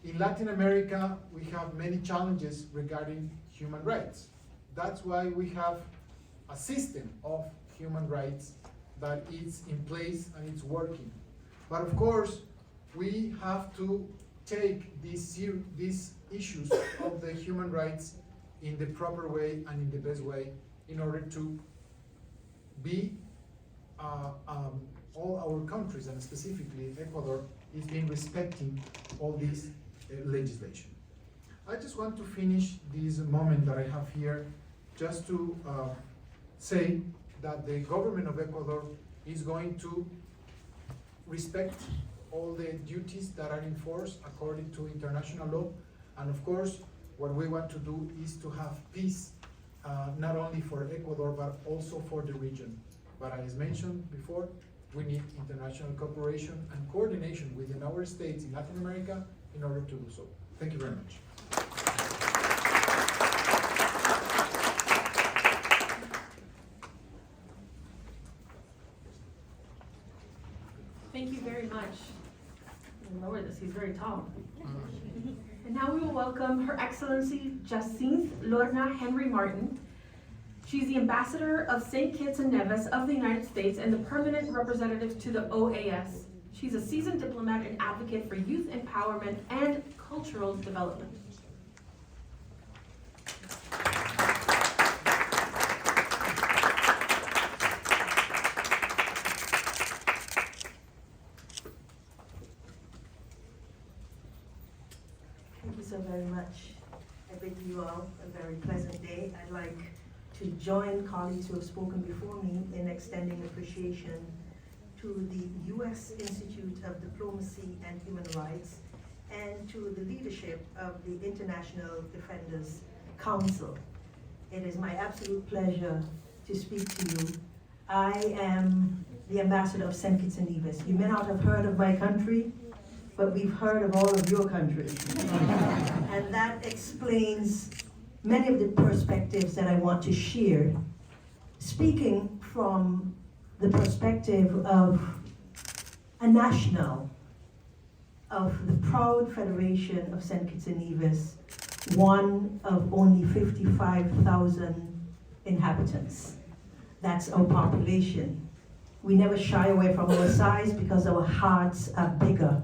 In Latin America, we have many challenges regarding human rights. That's why we have a system of human rights that is in place and it's working. But of course, we have to take these issues of the human rights in the proper way and in the best way in order to be all our countries, and specifically Ecuador, is being respecting all this legislation. I just want to finish this moment that I have here just to say that the government of Ecuador is going to respect all the duties that are enforced according to international law, And of course, what we want to do is to have peace, not only for Ecuador, but also for the region. But as mentioned before, we need international cooperation and coordination within our states in Latin America in order to do so. Thank you very much. Thank you very much. I'll lower this, he's very tall. And now we will welcome Her Excellency Jacinth Lorna Henry Martin. She's the Ambassador of St. Kitts and Nevis of the United States and the permanent representative to the OAS. She's a seasoned diplomat and advocate for youth empowerment and cultural development. Thank you so very much. I bid you all a very pleasant day. I'd like to join colleagues who have spoken before me in extending appreciation to the U.S. Institute of Diplomacy and Human Rights and to the leadership of the International Defenders Council. It is my absolute pleasure to speak to you. I am the ambassador of St. Kitts and Nevis. You may not have heard of my country, but we've heard of all of your countries. And that explains many of the perspectives that I want to share. Speaking from the perspective of a national, of the proud Federation of St. Kitts and Nevis, one of only 55,000 inhabitants. That's our population. We never shy away from our size because our hearts are bigger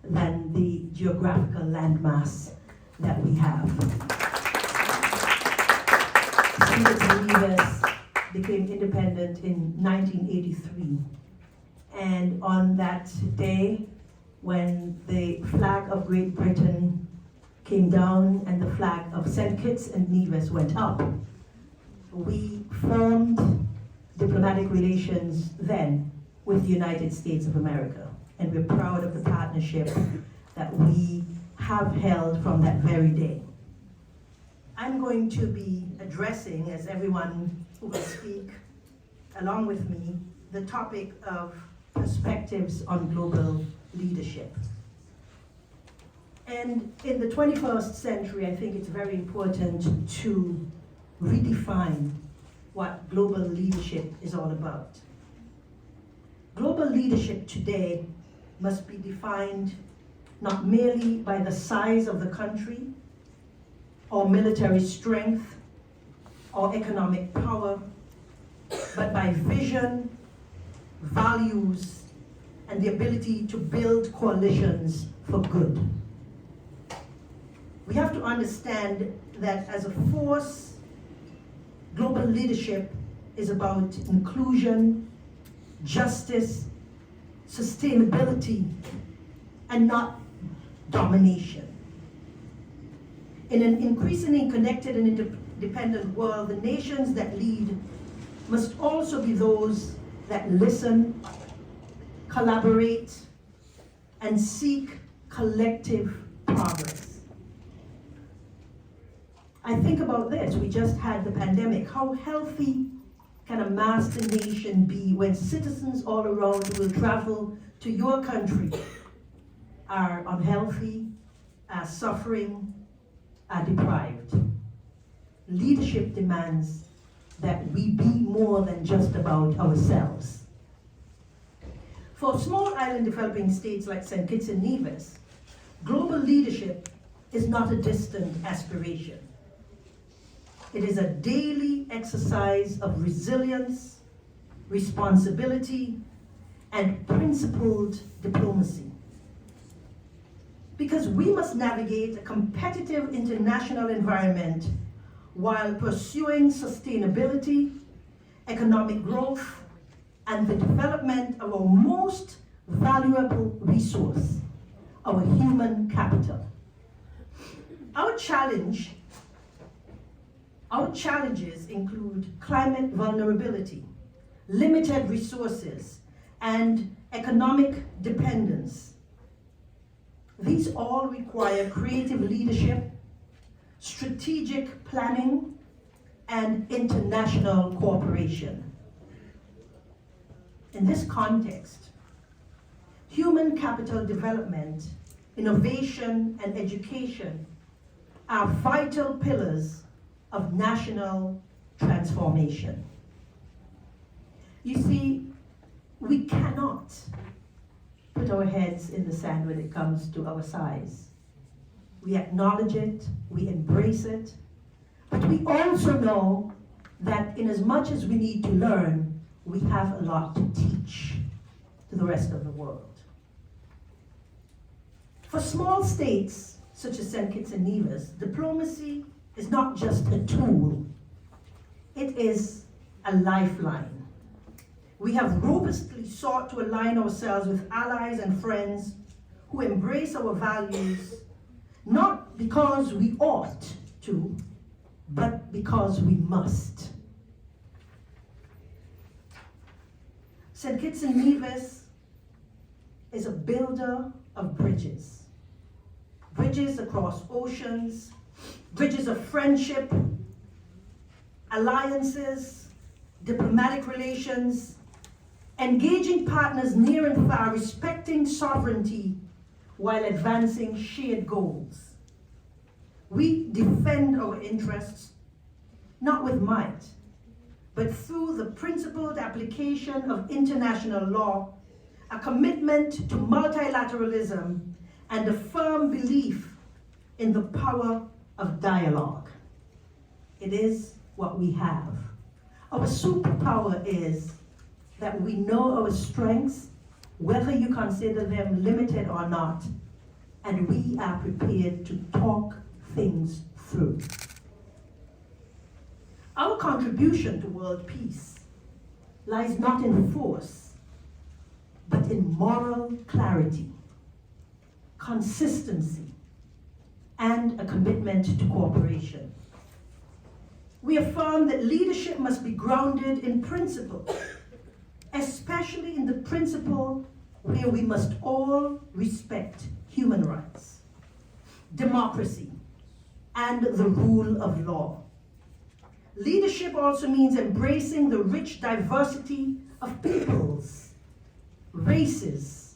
than the geographical landmass that we have. St. Kitts and Nevis became independent in 1983. And on that day, when the flag of Great Britain came down and the flag of St. Kitts and Nevis went up, we formed diplomatic relations then with the United States of America. And we're proud of the partnership that we have held from that very day. I'm going to be addressing, as everyone who will speak along with me, the topic of perspectives on global leadership. And in the 21st century, I think it's very important to redefine what global leadership is all about. Global leadership today must be defined not merely by the size of the country, or military strength, or economic power, but by vision, values, and the ability to build coalitions for good. We have to understand that as a force, global leadership is about inclusion, justice, sustainability, and not domination. In an increasingly connected and interdependent world, the nations that lead must also be those that listen, collaborate, and seek collective progress. I think about this, we just had the pandemic. How healthy can a master nation be when citizens all around who will travel to your country are unhealthy, are suffering, are deprived? Leadership demands that we be more than just about ourselves. For small island developing states like St. Kitts and Nevis, global leadership is not a distant aspiration. It is a daily exercise of resilience, responsibility, and principled diplomacy. Because we must navigate a competitive international environment while pursuing sustainability, economic growth, and the development of our most valuable resource, our human capital. Our challenges include climate vulnerability, limited resources, and economic dependence. These all require creative leadership, strategic planning, and international cooperation. In this context, human capital development, innovation, and education are vital pillars of national transformation. You see, we cannot put our heads in the sand when it comes to our size. We acknowledge it, we embrace it, but we also know that in as much as we need to learn, we have a lot to teach to the rest of the world. For small states, such as St. Kitts and Nevis, diplomacy is not just a tool, it is a lifeline. We have robustly sought to align ourselves with allies and friends who embrace our values, not because we ought to, but because we must. St. Kitts and Nevis is a builder of bridges. Bridges across oceans, bridges of friendship, alliances, diplomatic relations, engaging partners near and far, respecting sovereignty while advancing shared goals. We defend our interests, not with might, but through the principled application of international law, a commitment to multilateralism, and a firm belief in the power of dialogue. It is what we have. Our superpower is that we know our strengths, whether you consider them limited or not, and we are prepared to talk things through. Our contribution to world peace lies not in force, but in moral clarity, consistency, and a commitment to cooperation. We affirm that leadership must be grounded in principle, especially in the principle where we must all respect human rights, democracy, and the rule of law. Leadership also means embracing the rich diversity of peoples, races,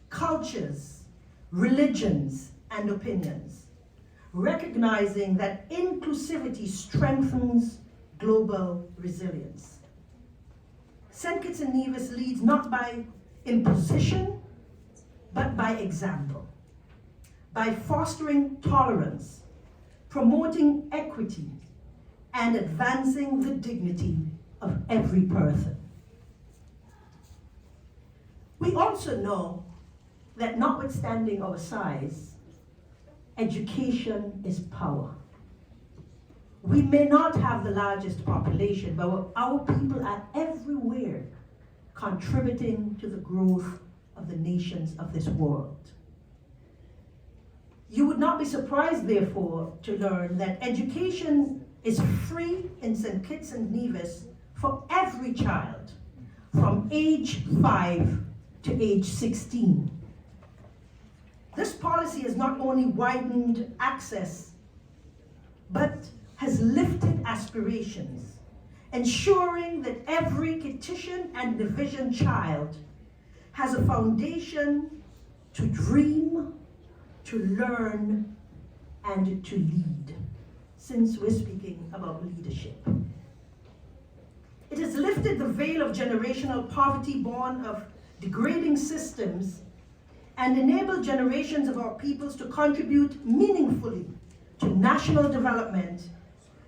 cultures, religions, and opinions, recognizing that inclusivity strengthens global resilience. St. Kitts and Nevis leads not by imposition, but by example, by fostering tolerance, promoting equity, and advancing the dignity of every person. We also know that notwithstanding our size, education is power. We may not have the largest population, but our people are everywhere contributing to the growth of the nations of this world. You would not be surprised, therefore, to learn that education is free in St. Kitts and Nevis for every child from age 5 to age 16. This policy has not only widened access, but has lifted aspirations, ensuring that every Kittitian and Nevisian child has a foundation to dream, to learn, and to lead, since we're speaking about leadership. It has lifted the veil of generational poverty born of degrading systems and enabled generations of our peoples to contribute meaningfully to national development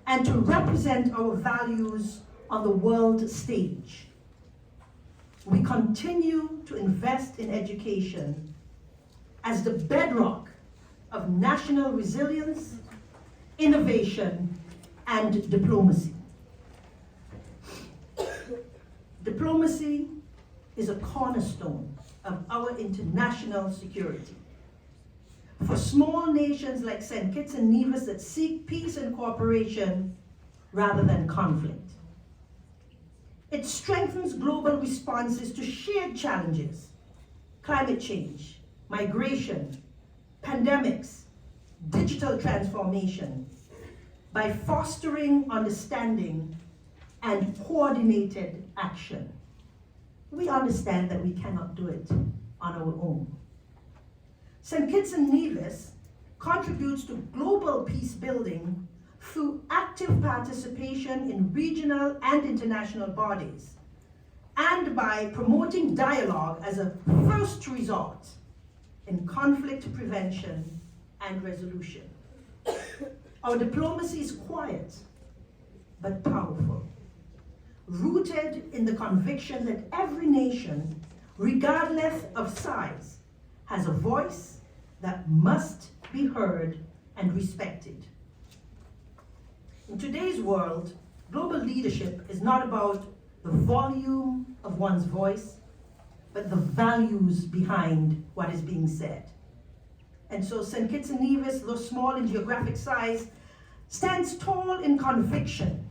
and to represent our values on the world stage. We continue to invest in education as the bedrock of national resilience, innovation, and diplomacy. Diplomacy is a cornerstone of our international security. For small nations like St. Kitts and Nevis that seek peace and cooperation rather than conflict. It strengthens global responses to shared challenges, climate change, migration, pandemics, digital transformation, by fostering understanding and coordinated action. We understand that we cannot do it on our own. St. Kitts and Nevis contributes to global peace building through active participation in regional and international bodies, and by promoting dialogue as a first resort in conflict prevention and resolution. Our diplomacy is quiet, but powerful, rooted in the conviction that every nation, regardless of size, has a voice that must be heard and respected. In today's world, global leadership is not about the volume of one's voice, but the values behind what is being said. And so St. Kitts and Nevis, though small in geographic size, stands tall in conviction,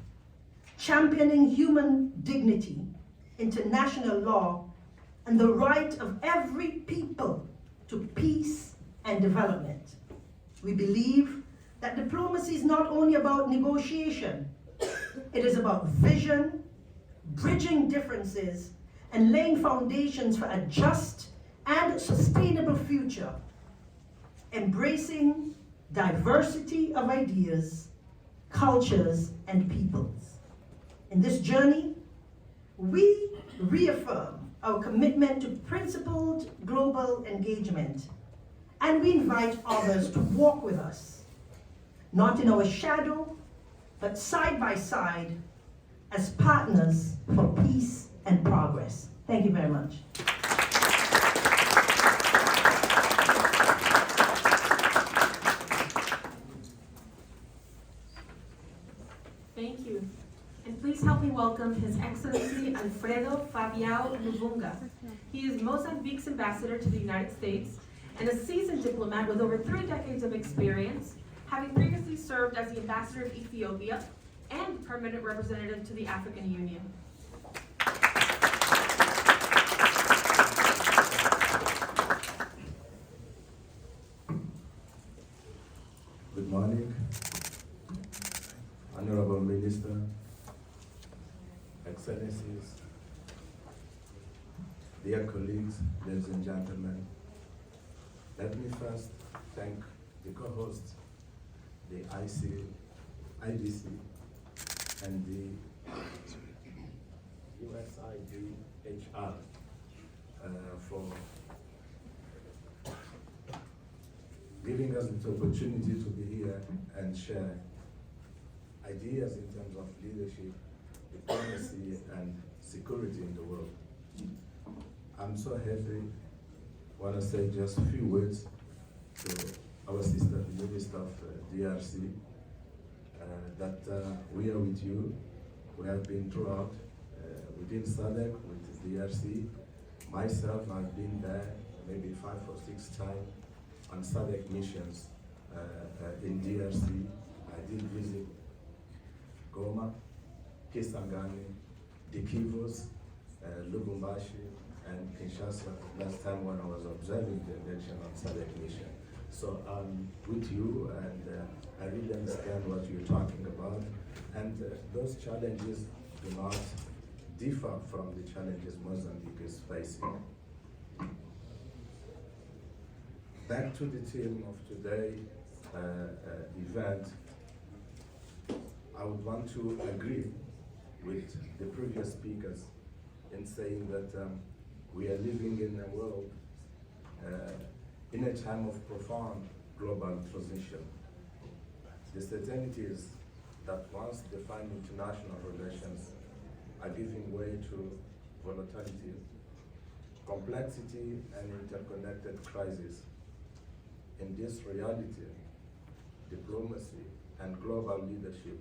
championing human dignity, international law, and the right of every people to peace and development. We believe that diplomacy is not only about negotiation, it is about vision, bridging differences, and laying foundations for a just and sustainable future, embracing diversity of ideas, cultures, and peoples. In this journey, we reaffirm our commitment to principled global engagement, and we invite others to walk with us, not in our shadow, but side by side as partners for peace and progress. Thank you very much. Thank you. And please help me welcome His Excellency Alfredo Fabiao Luvunga. He is Mozambique's ambassador to the United States and a seasoned diplomat with over 3 decades of experience, having previously served as the ambassador of Ethiopia and permanent representative to the African Union. Good morning, Honorable Minister, Excellencies, dear colleagues, ladies and gentlemen. Let me first thank the co-hosts, the IDC, and the USIDHR for giving us the opportunity to be here and share ideas in terms of leadership, diplomacy, and security in the world. I'm so happy. I want to say just a few words to our sister, the Minister of DRC, that we are with you. We have been throughout within SADC with DRC. Myself, I've been there maybe 5 or 6 times on SADC missions in DRC. I did visit Goma, Kisangani, Dikivos, Lubumbashi, and Kinshasa last time when I was observing the election on SADC mission. So I'm with you, and I really understand what you're talking about. And those challenges do not differ from the challenges Mozambique is facing. Back to the theme of today's event, I would want to agree with the previous speakers in saying that we are living in a world in a time of profound global transition. The certainties that once defined international relations are giving way to volatility, complexity, and interconnected crises. In this reality, diplomacy and global leadership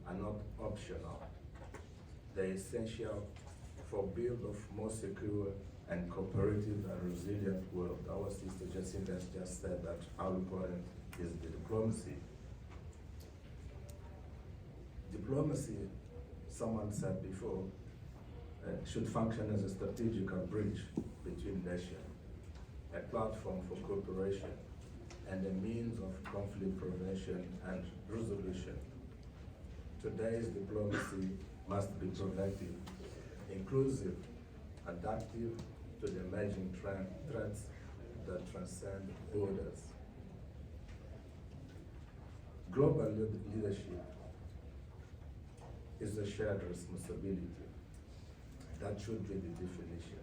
are not optional. They're essential for build of more secure and cooperative and resilient world. Our sister Jacinta just said that how important is the diplomacy. Diplomacy, someone said before, should function as a strategical bridge between nations, a platform for cooperation and a means of conflict prevention and resolution. Today's diplomacy must be preventive, inclusive, adaptive to the emerging threats that transcend borders. Global leadership is a shared responsibility. That should be the definition.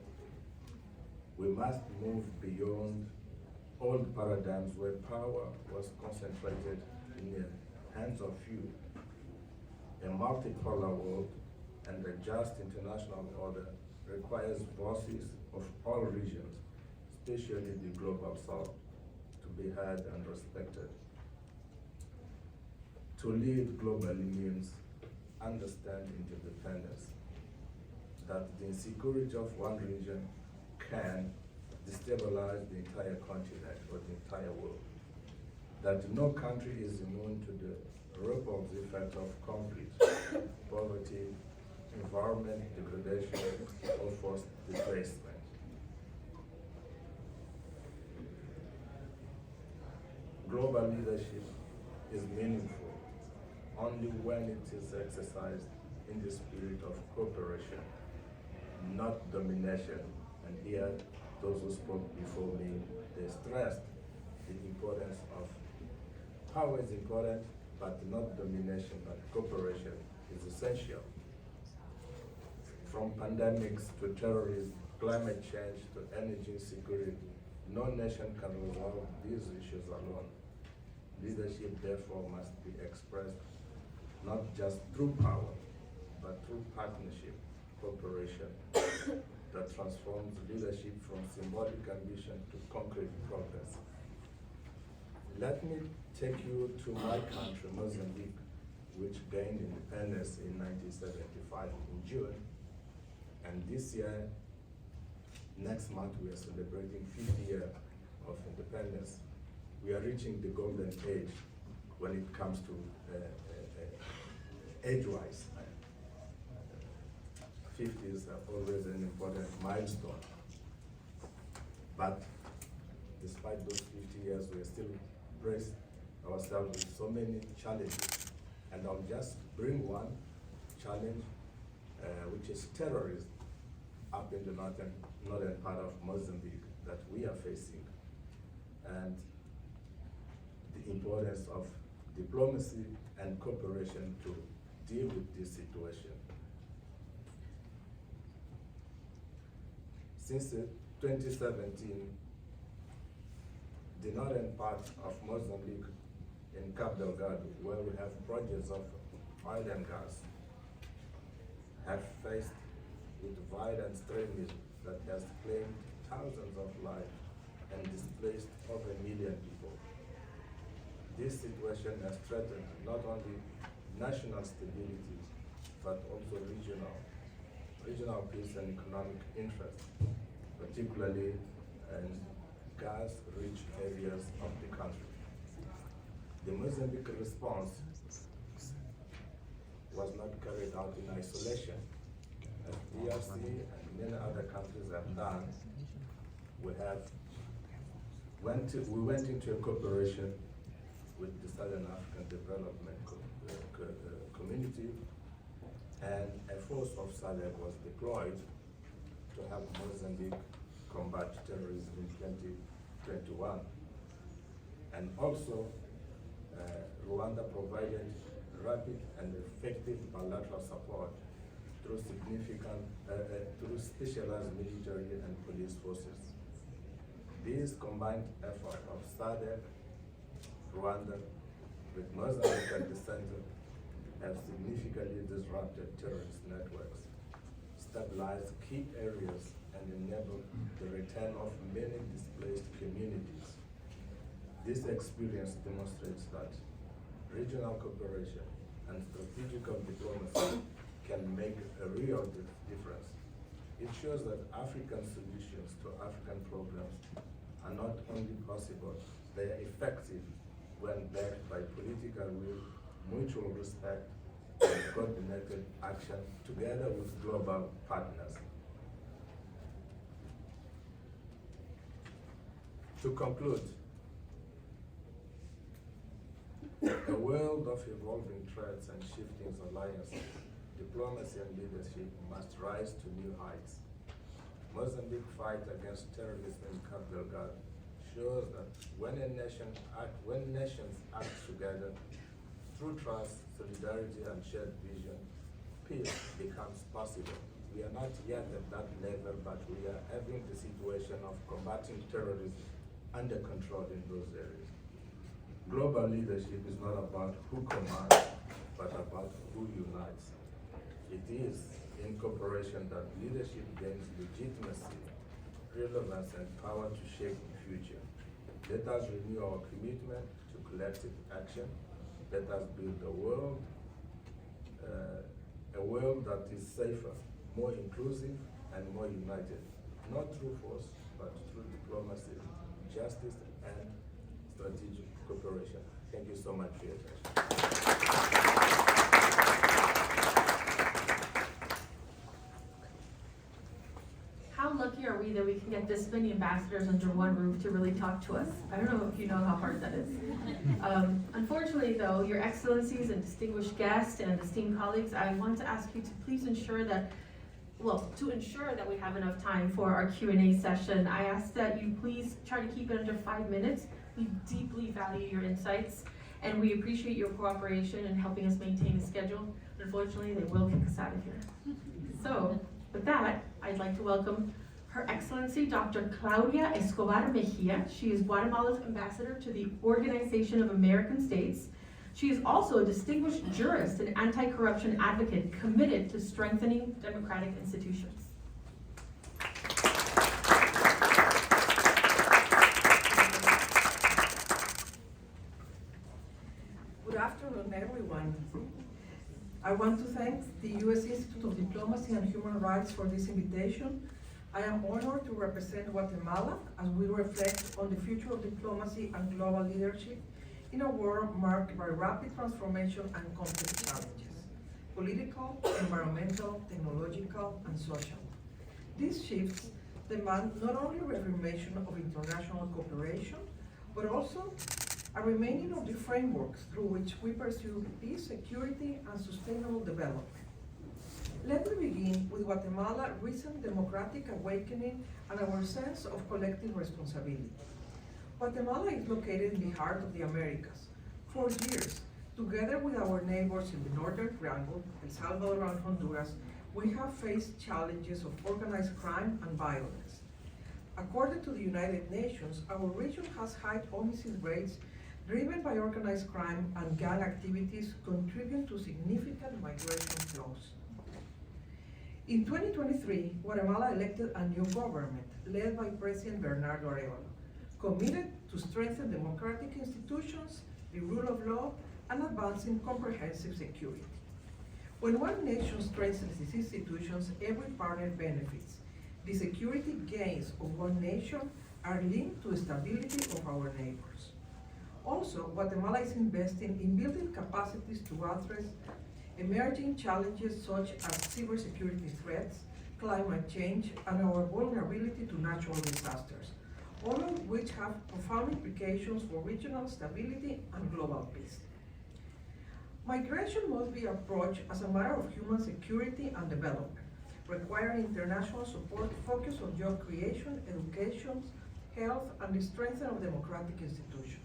We must move beyond old paradigms where power was concentrated in the hands of few. A multipolar world and a just international order requires voices of all regions, especially the global south, to be heard and respected. To lead globally means understand interdependence, that the insecurity of one region can destabilize the entire continent or the entire world, that no country is immune to the ripple effect of conflict, poverty, environment degradation, or forced displacement. Global leadership is meaningful only when it is exercised in the spirit of cooperation, not domination. And here, those who spoke before me, they stressed the importance of power is important, but not domination, but cooperation is essential. From pandemics to terrorism, climate change to energy insecurity, no nation can resolve these issues alone. Leadership, therefore, must be expressed not just through power, but through partnership, cooperation that transforms leadership from symbolic ambition to concrete progress. Let me take you to my country, Mozambique, which gained independence in 1975 in June. And this year, next month, we are celebrating 50 years of independence. We are reaching the golden age when it comes to age-wise. 50s are always an important milestone. But despite those 50 years, we still brace ourselves with so many challenges. And I'll just bring one challenge, which is terrorism up in the northern part of Mozambique that we are facing. And the importance of diplomacy and cooperation to deal with this situation. Since 2017, the northern part of Mozambique in Cabo Delgado, where we have projects of oil and gas, have faced with violent extremism that has claimed thousands of lives and displaced over 1 million people. This situation has threatened not only national stability, but also regional peace and economic interests, particularly in gas-rich areas of the country. The Mozambique response was not carried out in isolation. As DRC and many other countries have done, we went into a cooperation with the Southern African Development Community, and a force of SADC was deployed to help Mozambique combat terrorism in 2021. And also, Rwanda provided rapid and effective bilateral support through through specialized military and police forces. These combined efforts of SADC, Rwanda, with Mozambique at the center, have significantly disrupted terrorist networks, stabilized key areas, and enabled the return of many displaced communities. This experience demonstrates that regional cooperation and strategic diplomacy can make a real difference. It shows that African solutions to African problems are not only possible, they are effective when backed by political will, mutual respect, and coordinated action together with global partners. To conclude, a world of evolving threats and shifting alliances, diplomacy and leadership must rise to new heights. Mozambique's fight against terrorism in Cabo Delgado shows that when nations act together through trust, solidarity, and shared vision, peace becomes possible. We are not yet at that level, but we are having the situation of combating terrorism under control in those areas. Global leadership is not about who commands, but about who unites. It is in cooperation that leadership gains legitimacy, relevance, and power to shape the future. Let us renew our commitment to collective action. Let us build a world that is safer, more inclusive, and more united, not through force, but through diplomacy, justice, and strategic cooperation. Thank you so much for your attention. How lucky are we that we can get this many ambassadors under one roof to really talk to us? I don't know if you know how hard that is. Unfortunately though, Your Excellencies and distinguished guests and esteemed colleagues, I want to ask you to please ensure that, to ensure that we have enough time for our Q&A session, I ask that you please try to keep it under 5 minutes. We deeply value your insights and we appreciate your cooperation in helping us maintain a schedule. Unfortunately, they will kick us out of here. So, with that, I'd like to welcome Her Excellency Dr. Claudia Escobar Mejia. She is Guatemala's ambassador to the Organization of American States. She is also a distinguished jurist and anti-corruption advocate committed to strengthening democratic institutions. Good afternoon, everyone. I want to thank the U.S. Institute of Diplomacy and Human Rights for this invitation. I am honored to represent Guatemala as we reflect on the future of diplomacy and global leadership in a world marked by rapid transformation and complex challenges: political, environmental, technological, and social. These shifts demand not only reaffirmation of international cooperation, but also a remaining of the frameworks through which we pursue peace, security, and sustainable development. Let me begin with Guatemala's recent democratic awakening and our sense of collective responsibility. Guatemala is located in the heart of the Americas. For years, together with our neighbors in the Northern Triangle, El Salvador and Honduras, we have faced challenges of organized crime and violence. According to the United Nations, our region has high homicide rates driven by organized crime and gang activities contribute to significant migration flows. In 2023, Guatemala elected a new government led by President Bernardo Arevalo, committed to strengthen democratic institutions, the rule of law, and advancing comprehensive security. When one nation strengthens its institutions, every partner benefits. The security gains of one nation are linked to the stability of our neighbors. Also, Guatemala is investing in building capacities to address emerging challenges such as cybersecurity threats, climate change, and our vulnerability to natural disasters, all of which have profound implications for regional stability and global peace. Migration must be approached as a matter of human security and development, requiring international support focused on job creation, education, health, and the strengthening of democratic institutions.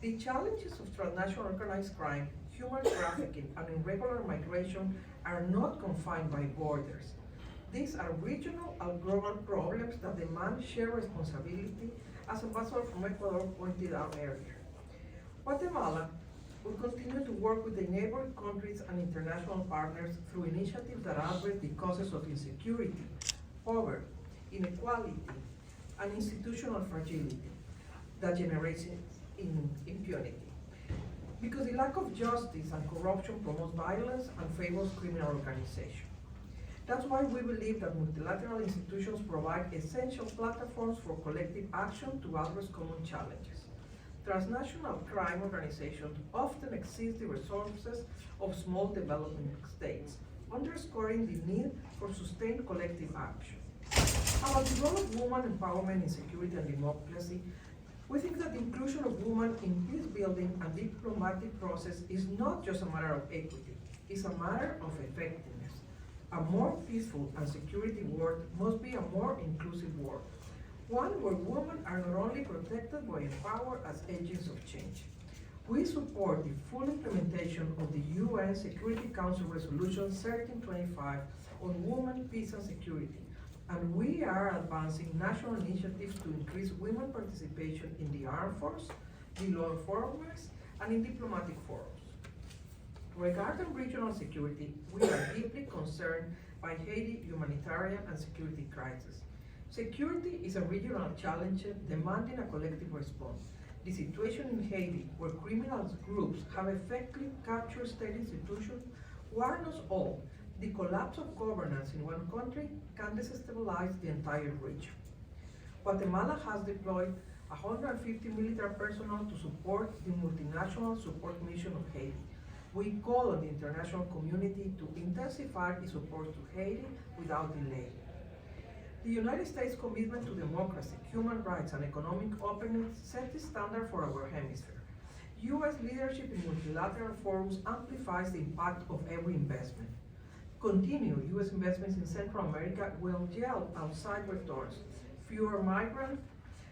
The challenges of transnational organized crime, human trafficking, and irregular migration are not confined by borders. These are regional and global problems that demand shared responsibility, as Ambassador from Ecuador pointed out earlier. Guatemala will continue to work with the neighboring countries and international partners through initiatives that address the causes of insecurity, poverty, inequality, and institutional fragility that generates impunity. Because the lack of justice and corruption promotes violence and favors criminal organization. That's why we believe that multilateral institutions provide essential platforms for collective action to address common challenges. Transnational crime organizations often exceed the resources of small developing states, underscoring the need for sustained collective action. About the role of women empowerment in security and democracy, We think that the inclusion of women in peace building and diplomatic process is not just a matter of equity, it's a matter of effectiveness. A more peaceful and security world must be a more inclusive world, one where women are not only protected but empowered as agents of change. We support the full implementation of the UN Security Council Resolution 1325 on women, peace and security, and we are advancing national initiatives to increase women participation in the armed force, the law enforcement, and in diplomatic forums. Regarding regional security, we are deeply concerned by Haiti's humanitarian and security crisis. Security is a regional challenge demanding a collective response. The situation in Haiti, where criminal groups have effectively captured state institutions, warns us all. The collapse of governance in one country can destabilize the entire region. Guatemala has deployed 150 military personnel to support the multinational support mission of Haiti. We call on the international community to intensify its support to Haiti without delay. The United States' commitment to democracy, human rights, and economic openness set the standard for our hemisphere. U.S. leadership in multilateral forums amplifies the impact of every investment. Continued U.S. investments in Central America will gel outside doors. Fewer migrants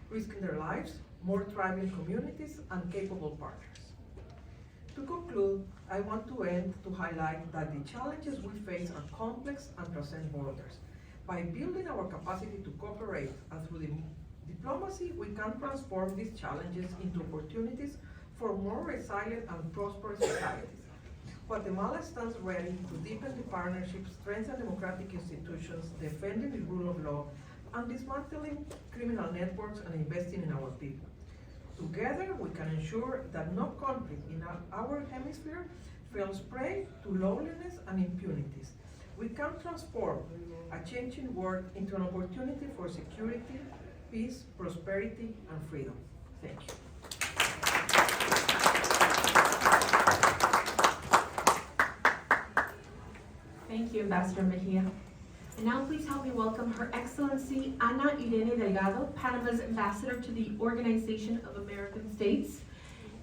risking their lives, more thriving communities, and capable partners. To conclude, I want to end to highlight that the challenges we face are complex and transcend borders. By building our capacity to cooperate and through diplomacy, we can transform these challenges into opportunities for more resilient and prosperous societies. Guatemala stands ready to deepen the partnership, strengthen democratic institutions, defending the rule of law, and dismantling criminal networks and investing in our people. Together, we can ensure that no country in our hemisphere falls prey to lawlessness and impunities. We can transform a changing world into an opportunity for security, peace, prosperity, and freedom. Thank you. Thank you, Ambassador Mejia. And now please help me welcome Her Excellency Ana Irene Delgado, Panama's Ambassador to the Organization of American States.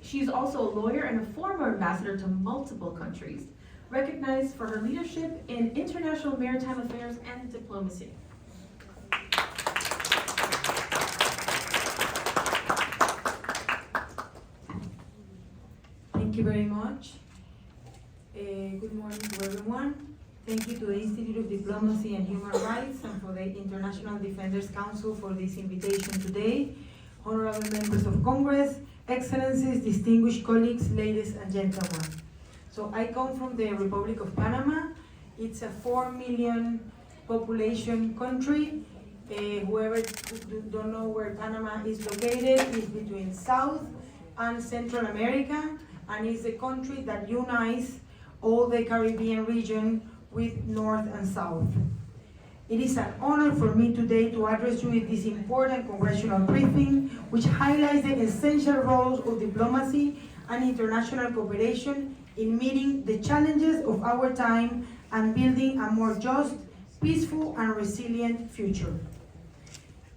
She is also a lawyer and a former ambassador to multiple countries, recognized for her leadership in international maritime affairs and diplomacy. Thank you very much. Good morning to everyone. Thank you to the Institute of Diplomacy and Human Rights and for the International Defenders Council for this invitation today. Honorable members of Congress, Excellencies, distinguished colleagues, ladies and gentlemen. So I come from the Republic of Panama. It's a 4 million population country. Whoever don't know where Panama is located, is between South and Central America, and is a country that unites all the Caribbean region with North and South. It is an honor for me today to address you with this important congressional briefing, which highlights the essential roles of diplomacy and international cooperation in meeting the challenges of our time and building a more just, peaceful, and resilient future.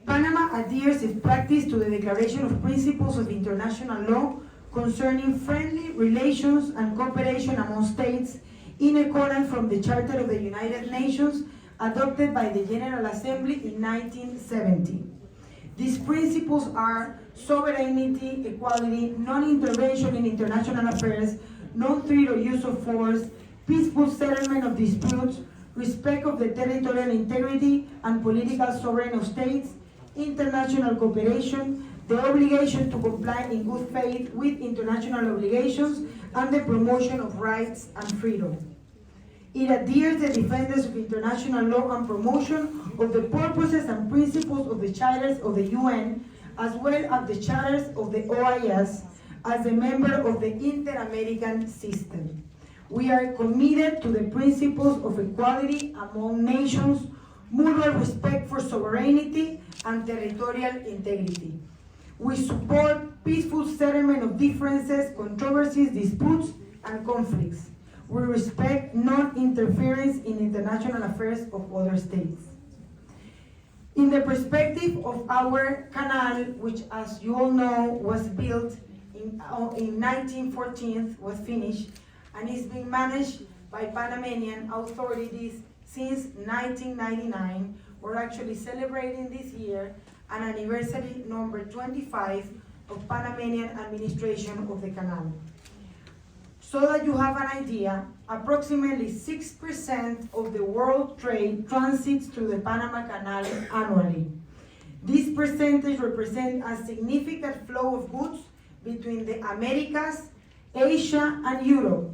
Panama adheres its practice to the Declaration of Principles of International Law concerning friendly relations and cooperation among states in accordance from the Charter of the United Nations adopted by the General Assembly in 1970. These principles are sovereignty, equality, non-intervention in international affairs, non-threat or use of force, peaceful settlement of disputes, respect of the territorial integrity and political sovereignty of states, international cooperation, the obligation to comply in good faith with international obligations, and the promotion of rights and freedom. It adheres to the defenders of international law and promotion of the purposes and principles of the charters of the UN, as well as the charters of the OIS, as a member of the Inter-American system. We are committed to the principles of equality among nations, mutual respect for sovereignty, and territorial integrity. We support peaceful settlement of differences, controversies, disputes, and conflicts. We respect non-interference in international affairs of other states. In the perspective of our canal, which as you all know was built in 1914, was finished, and is being managed by Panamanian authorities since 1999, we're actually celebrating this year an anniversary number 25 of Panamanian administration of the canal. So that you have an idea, approximately 6% of the world trade transits through the Panama Canal annually. This percentage represents a significant flow of goods between the Americas, Asia, and Europe.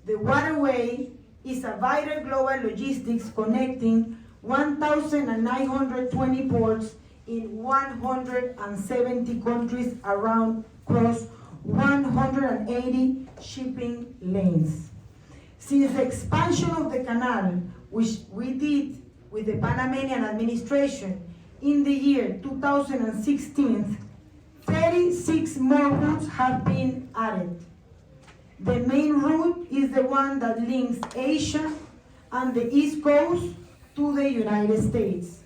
The waterway is a vital global logistics connecting 1,920 ports in 170 countries across 180 shipping lanes. Since the expansion of the canal, which we did with the Panamanian administration in the year 2016, 36 more routes have been added. The main route is the one that links Asia and the East Coast to the United States.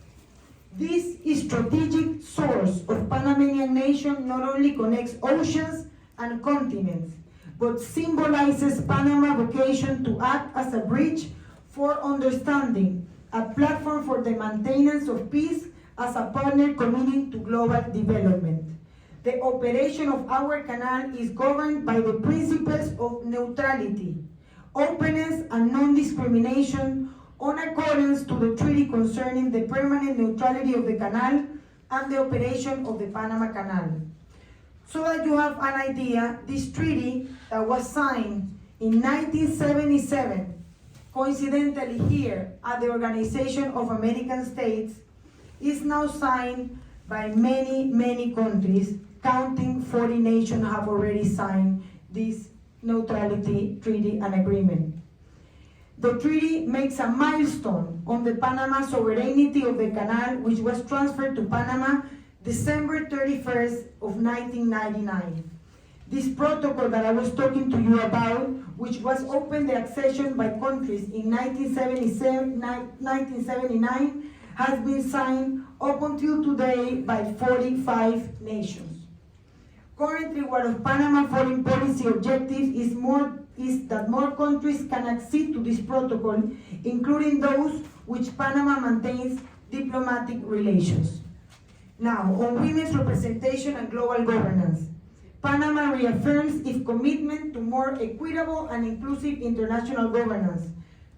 This strategic source of Panamanian nation not only connects oceans and continents, but symbolizes Panama's vocation to act as a bridge for understanding, a platform for the maintenance of peace as a partner committing to global development. The operation of our canal is governed by the principles of neutrality, openness, and non-discrimination on accordance to the treaty concerning the permanent neutrality of the canal and the operation of the Panama Canal. So that you have an idea, this treaty that was signed in 1977, coincidentally here at the Organization of American States, is now signed by many, many countries, counting 40 nations have already signed this neutrality treaty and agreement. The treaty makes a milestone on the Panama sovereignty of the canal, which was transferred to Panama December 31st of 1999. This protocol that I was talking to you about, which was opened the accession by countries in 1979, has been signed up until today by 45 nations. Currently, one of Panama's foreign policy objectives is that more countries can accede to this protocol, including those which Panama maintains diplomatic relations. Now, on women's representation and global governance, Panama reaffirms its commitment to more equitable and inclusive international governance.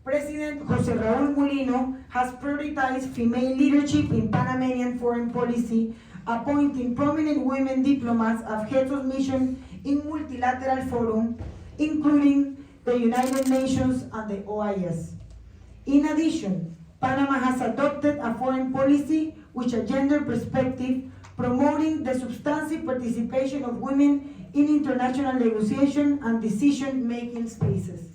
President Jose Raúl Mulino has prioritized female leadership in Panamanian foreign policy, appointing prominent women diplomats as heads of mission in multilateral forums, including the United Nations and the OIS. In addition, Panama has adopted a foreign policy with a gender perspective, promoting the substantive participation of women in international negotiation and decision-making spaces.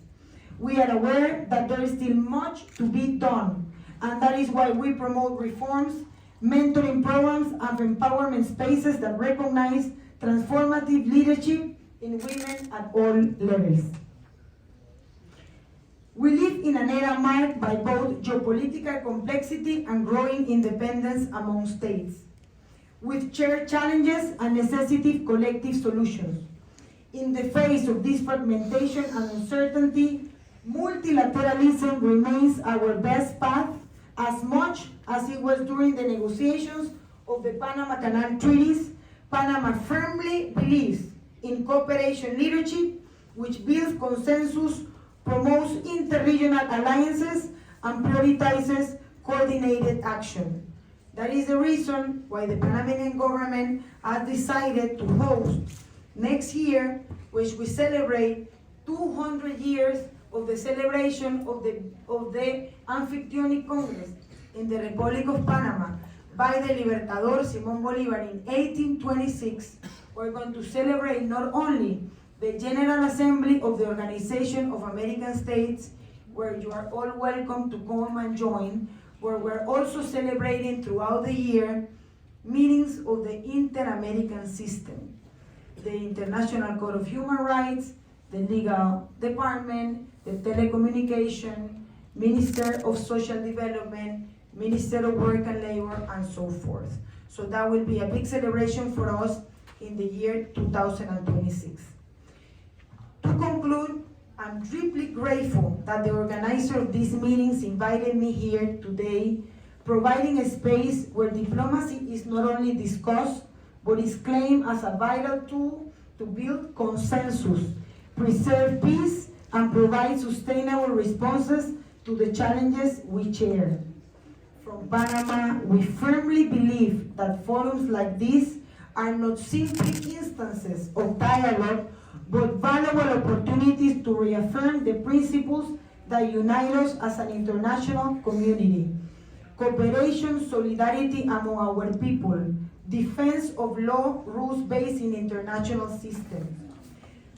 We are aware that there is still much to be done, and that is why we promote reforms, mentoring programs, and empowerment spaces that recognize transformative leadership in women at all levels. We live in an era marked by both geopolitical complexity and growing independence among states, with shared challenges and necessitative collective solutions. In the face of this fragmentation and uncertainty, multilateralism remains our best path, as much as it was during the negotiations of the Panama Canal treaties. Panama firmly believes in cooperation leadership, which builds consensus, promotes interregional alliances, and prioritizes coordinated action. That is the reason why the Panamanian government has decided to host next year, which we celebrate 200 years of the celebration of the Anfitrionic Congress in the Republic of Panama by the Libertador Simón Bolívar in 1826. We're going to celebrate not only the General Assembly of the Organization of American States, where you are all welcome to come and join, where we're also celebrating throughout the year meetings of the Inter-American System, the International Code of Human Rights, the Legal Department, the Telecommunication, Minister of Social Development, Minister of Work and Labor, and so forth. So that will be a big celebration for us in the year 2026. To conclude, I'm deeply grateful that the organizer of these meetings invited me here today, providing a space where diplomacy is not only discussed, but is claimed as a vital tool to build consensus, preserve peace, and provide sustainable responses to the challenges we share. From Panama, we firmly believe that forums like this are not simply instances of dialogue, but valuable opportunities to reaffirm the principles that unite us as an international community. Cooperation, solidarity among our people, defense of law, rules-based in international systems.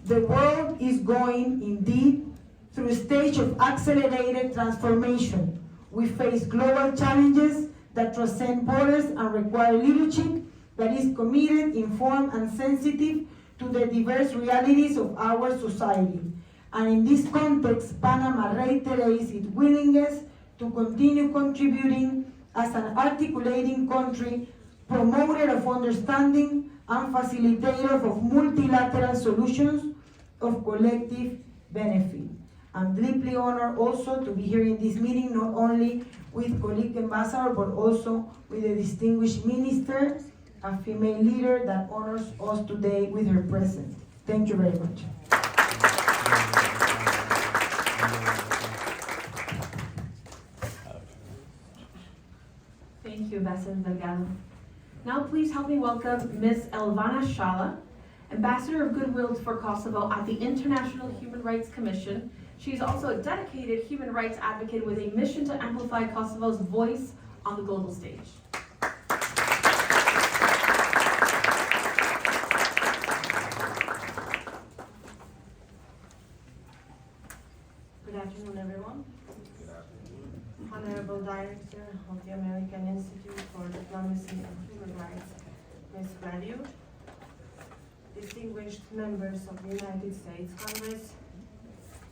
The world is going, indeed, through a stage of accelerated transformation. We face global challenges that transcend borders and require leadership that is committed, informed, and sensitive to the diverse realities of our society. And in this context, Panama reiterates its willingness to continue contributing as an articulating country, promoter of understanding, and facilitator of multilateral solutions of collective benefit. I'm deeply honored also to be here in this meeting, not only with colleague ambassador, but also with a distinguished minister, a female leader that honors us today with her presence. Thank you very much. Thank you, Ambassador Delgado. Now please help me welcome Ms. Elvana Shala, Ambassador of Goodwill for Kosovo at the International Human Rights Commission. She is also a dedicated human rights advocate with a mission to amplify Kosovo's voice on the global stage. Good afternoon, everyone. Honorable Director of the American Institute for Diplomacy and Human Rights, Ms. Gladio, distinguished members of the United States Congress,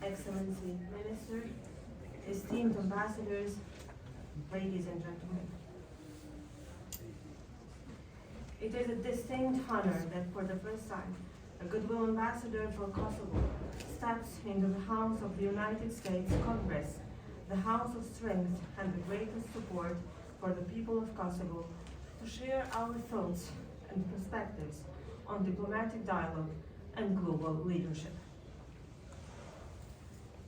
Excellency Minister, esteemed ambassadors, ladies and gentlemen. It is a distinct honor that for the first time, a Goodwill Ambassador for Kosovo steps into the House of the United States Congress, the house of strength and the greatest support for the people of Kosovo, to share our thoughts and perspectives on diplomatic dialogue and global leadership.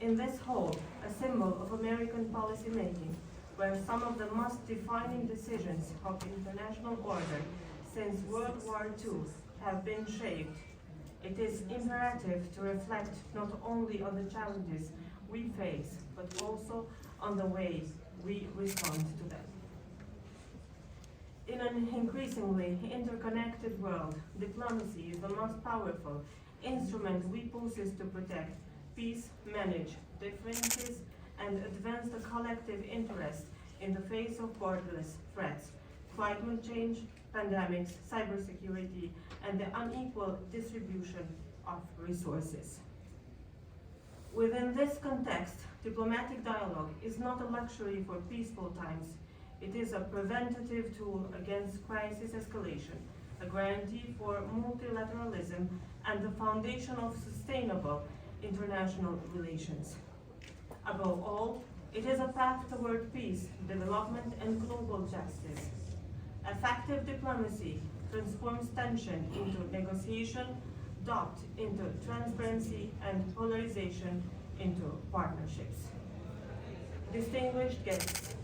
In this hall, a symbol of American policymaking, where some of the most defining decisions of international order since World War II have been shaped, it is imperative to reflect not only on the challenges we face, but also on the ways we respond to them. In an increasingly interconnected world, diplomacy is the most powerful instrument we possess to protect peace, manage differences, and advance the collective interest in the face of borderless threats, climate change, pandemics, cybersecurity, and the unequal distribution of resources. Within this context, diplomatic dialogue is not a luxury for peaceful times. It is a preventative tool against crisis escalation, a guarantee for multilateralism, and the foundation of sustainable international relations. Above all, it is a path toward peace, development, and global justice. Effective diplomacy transforms tension into negotiation, doubt into transparency, and polarization into partnerships. Distinguished guests,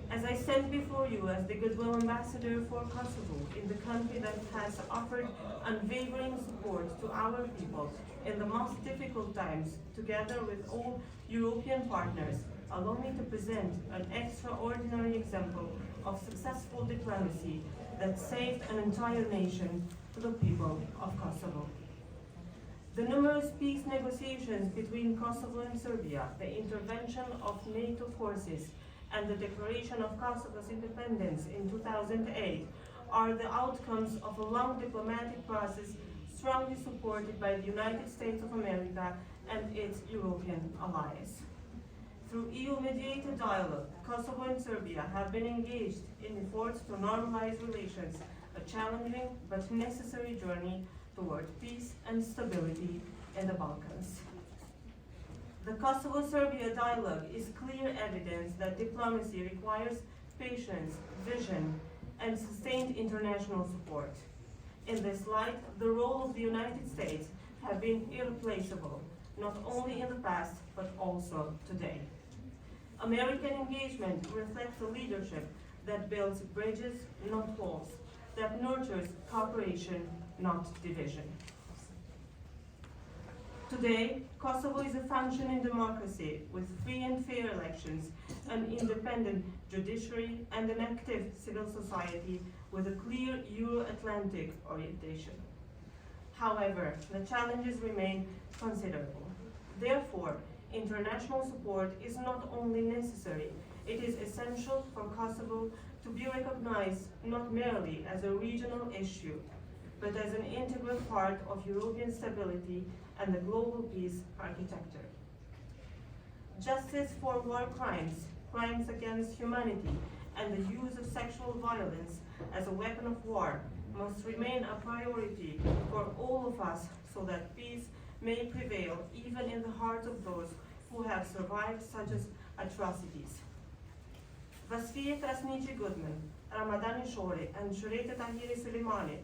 as I stand before you as the Goodwill Ambassador for Kosovo, in the country that has offered unwavering support to our people in the most difficult times, together with all European partners, allow me to present an extraordinary example of successful diplomacy that saved an entire nation, the people of Kosovo. The numerous peace negotiations between Kosovo and Serbia, the intervention of NATO forces, and the declaration of Kosovo's independence in 2008 are the outcomes of a long diplomatic process strongly supported by the United States of America and its European allies. Through EU-mediated dialogue, Kosovo and Serbia have been engaged in efforts to normalize relations, a challenging but necessary journey toward peace and stability in the Balkans. The Kosovo-Serbia dialogue is clear evidence that diplomacy requires patience, vision, and sustained international support. In this light, the role of the United States has been irreplaceable, not only in the past, but also today. American engagement reflects a leadership that builds bridges, not walls, that nurtures cooperation, not division. Today, Kosovo is a functioning democracy with free and fair elections, an independent judiciary, and an active civil society with a clear Euro-Atlantic orientation. However, the challenges remain considerable. Therefore, international support is not only necessary, it is essential for Kosovo to be recognized not merely as a regional issue, but as an integral part of European stability and the global peace architecture. Justice for war crimes, crimes against humanity, and the use of sexual violence as a weapon of war must remain a priority for all of us so that peace may prevail even in the hearts of those who have survived such atrocities. Vasfije Krasniqi Goodman, Ramadani Shore, and Shurete Tahiri Suleimani,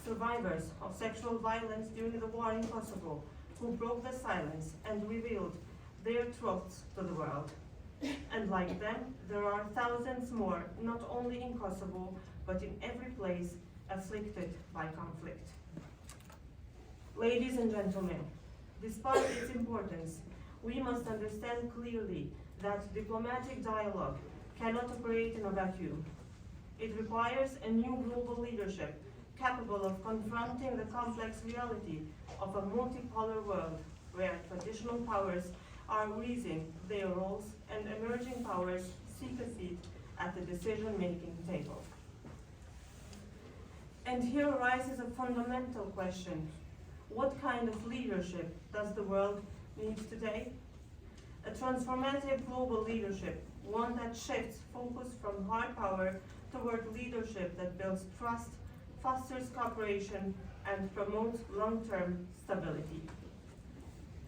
survivors of sexual violence during the war in Kosovo, who broke the silence and revealed their truths to the world. And like them, there are thousands more, not only in Kosovo, but in every place afflicted by conflict. Ladies and gentlemen, despite its importance, we must understand clearly that diplomatic dialogue cannot operate in a vacuum. It requires a new global leadership capable of confronting the complex reality of a multipolar world where traditional powers are raising their roles and emerging powers seek a seat at the decision-making table. And here arises a fundamental question. What kind of leadership does the world need today? A transformative global leadership, one that shifts focus from hard power toward leadership that builds trust, fosters cooperation, and promotes long-term stability.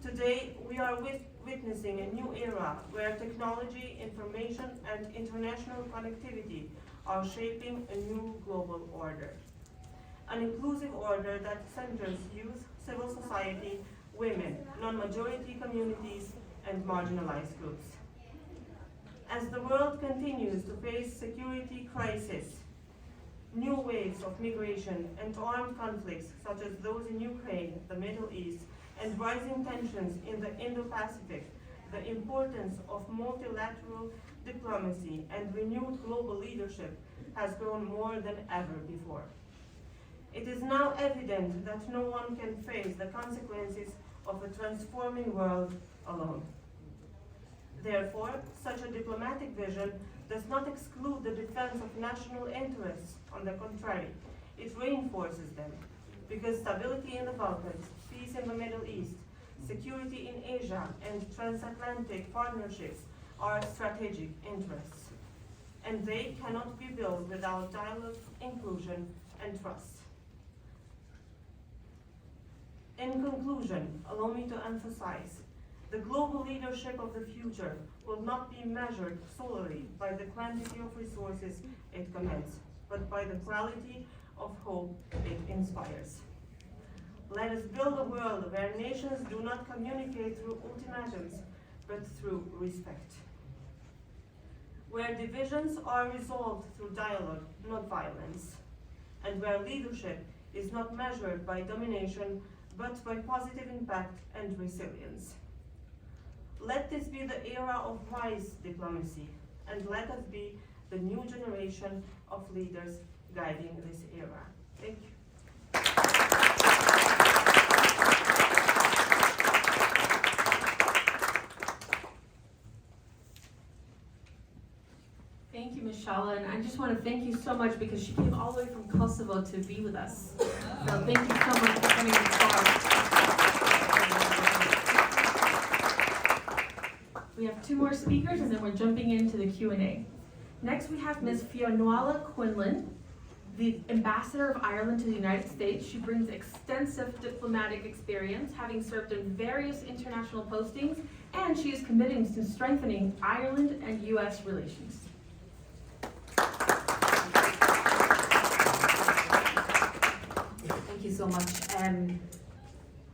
Today, we are witnessing a new era where technology, information, and international connectivity are shaping a new global order. An inclusive order that centers youth, civil society, women, non-majority communities, and marginalized groups. As the world continues to face security crisis, new waves of migration and armed conflicts such as those in Ukraine, the Middle East, and rising tensions in the Indo-Pacific, the importance of multilateral diplomacy and renewed global leadership has grown more than ever before. It is now evident that no one can face the consequences of a transforming world alone. Therefore, such a diplomatic vision does not exclude the defense of national interests. On the contrary, it reinforces them, because stability in the Balkans, peace in the Middle East, security in Asia, and transatlantic partnerships are strategic interests, and they cannot be built without dialogue, inclusion, and trust. In conclusion, allow me to emphasize, the global leadership of the future will not be measured solely by the quantity of resources it commands, but by the quality of hope it inspires. Let us build a world where nations do not communicate through ultimatums, but through respect. Where divisions are resolved through dialogue, not violence, and where leadership is not measured by domination, but by positive impact and resilience. Let this be the era of wise diplomacy, and let us be the new generation of leaders guiding this era. Thank you. Thank you, Mishala, and I just want to thank you so much because she came all the way from Kosovo to be with us. So thank you so much for coming this far. We have have 2 more speakers and then we're jumping into the Q&A. Next we have Ms. Fionnuala Quinlan, the Ambassador of Ireland to the United States. She brings extensive diplomatic experience, having served in various international postings, and she is committed to strengthening Ireland and U.S. relations. Thank you so much.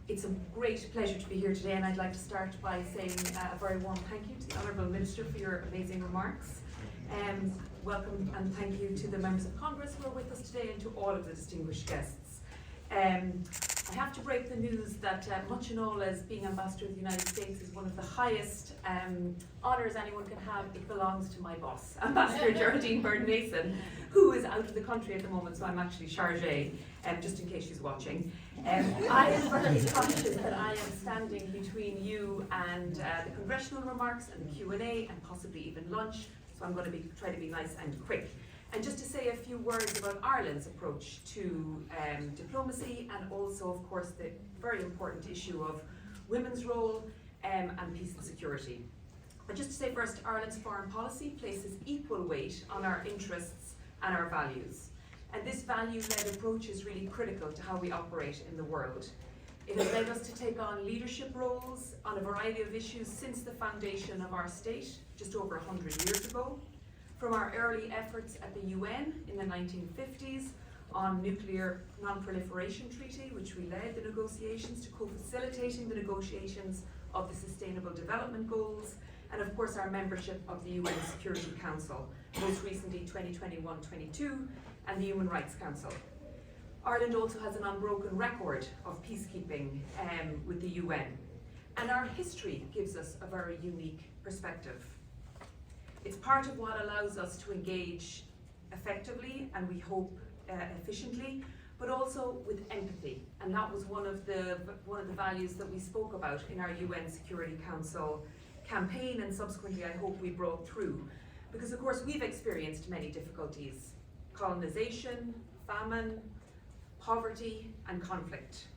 It's a great pleasure to be here today, and I'd like to start by saying a very warm thank you to the Honourable Minister for your amazing remarks. Welcome and thank you to the members of Congress who are with us today and to all of the distinguished guests. I have to break the news that much and all as being Ambassador of the United States is one of the highest honours anyone can have. It belongs to my boss, Ambassador Geraldine Byrne-Mason, who is out of the country at the moment, so I'm actually chargé, just in case she's watching. I am very conscious that I am standing between you and the congressional remarks and the Q&A and possibly even lunch, so I'm going to try to be nice and quick. And just to say a few words about Ireland's approach to diplomacy, and also, of course, the very important issue of women's role and peace and security. But just to say first, Ireland's foreign policy places equal weight on our interests and our values. And this value-led approach is really critical to how we operate in the world. It has led us to take on leadership roles on a variety of issues since the foundation of our state, just over 100 years ago. From our early efforts at the UN in the 1950s on nuclear non-proliferation treaty, which we led the negotiations, to co-facilitating the negotiations of the Sustainable Development Goals, and of course our membership of the UN Security Council, most recently 2021-22, and the Human Rights Council. Ireland also has an unbroken record of peacekeeping with the UN, and our history gives us a very unique perspective. It's part of what allows us to engage effectively and we hope efficiently, but also with empathy. And that was one of the values that we spoke about in our UN Security Council campaign, and subsequently I hope we brought through. Because of course we've experienced many difficulties: colonization, famine, poverty and conflict.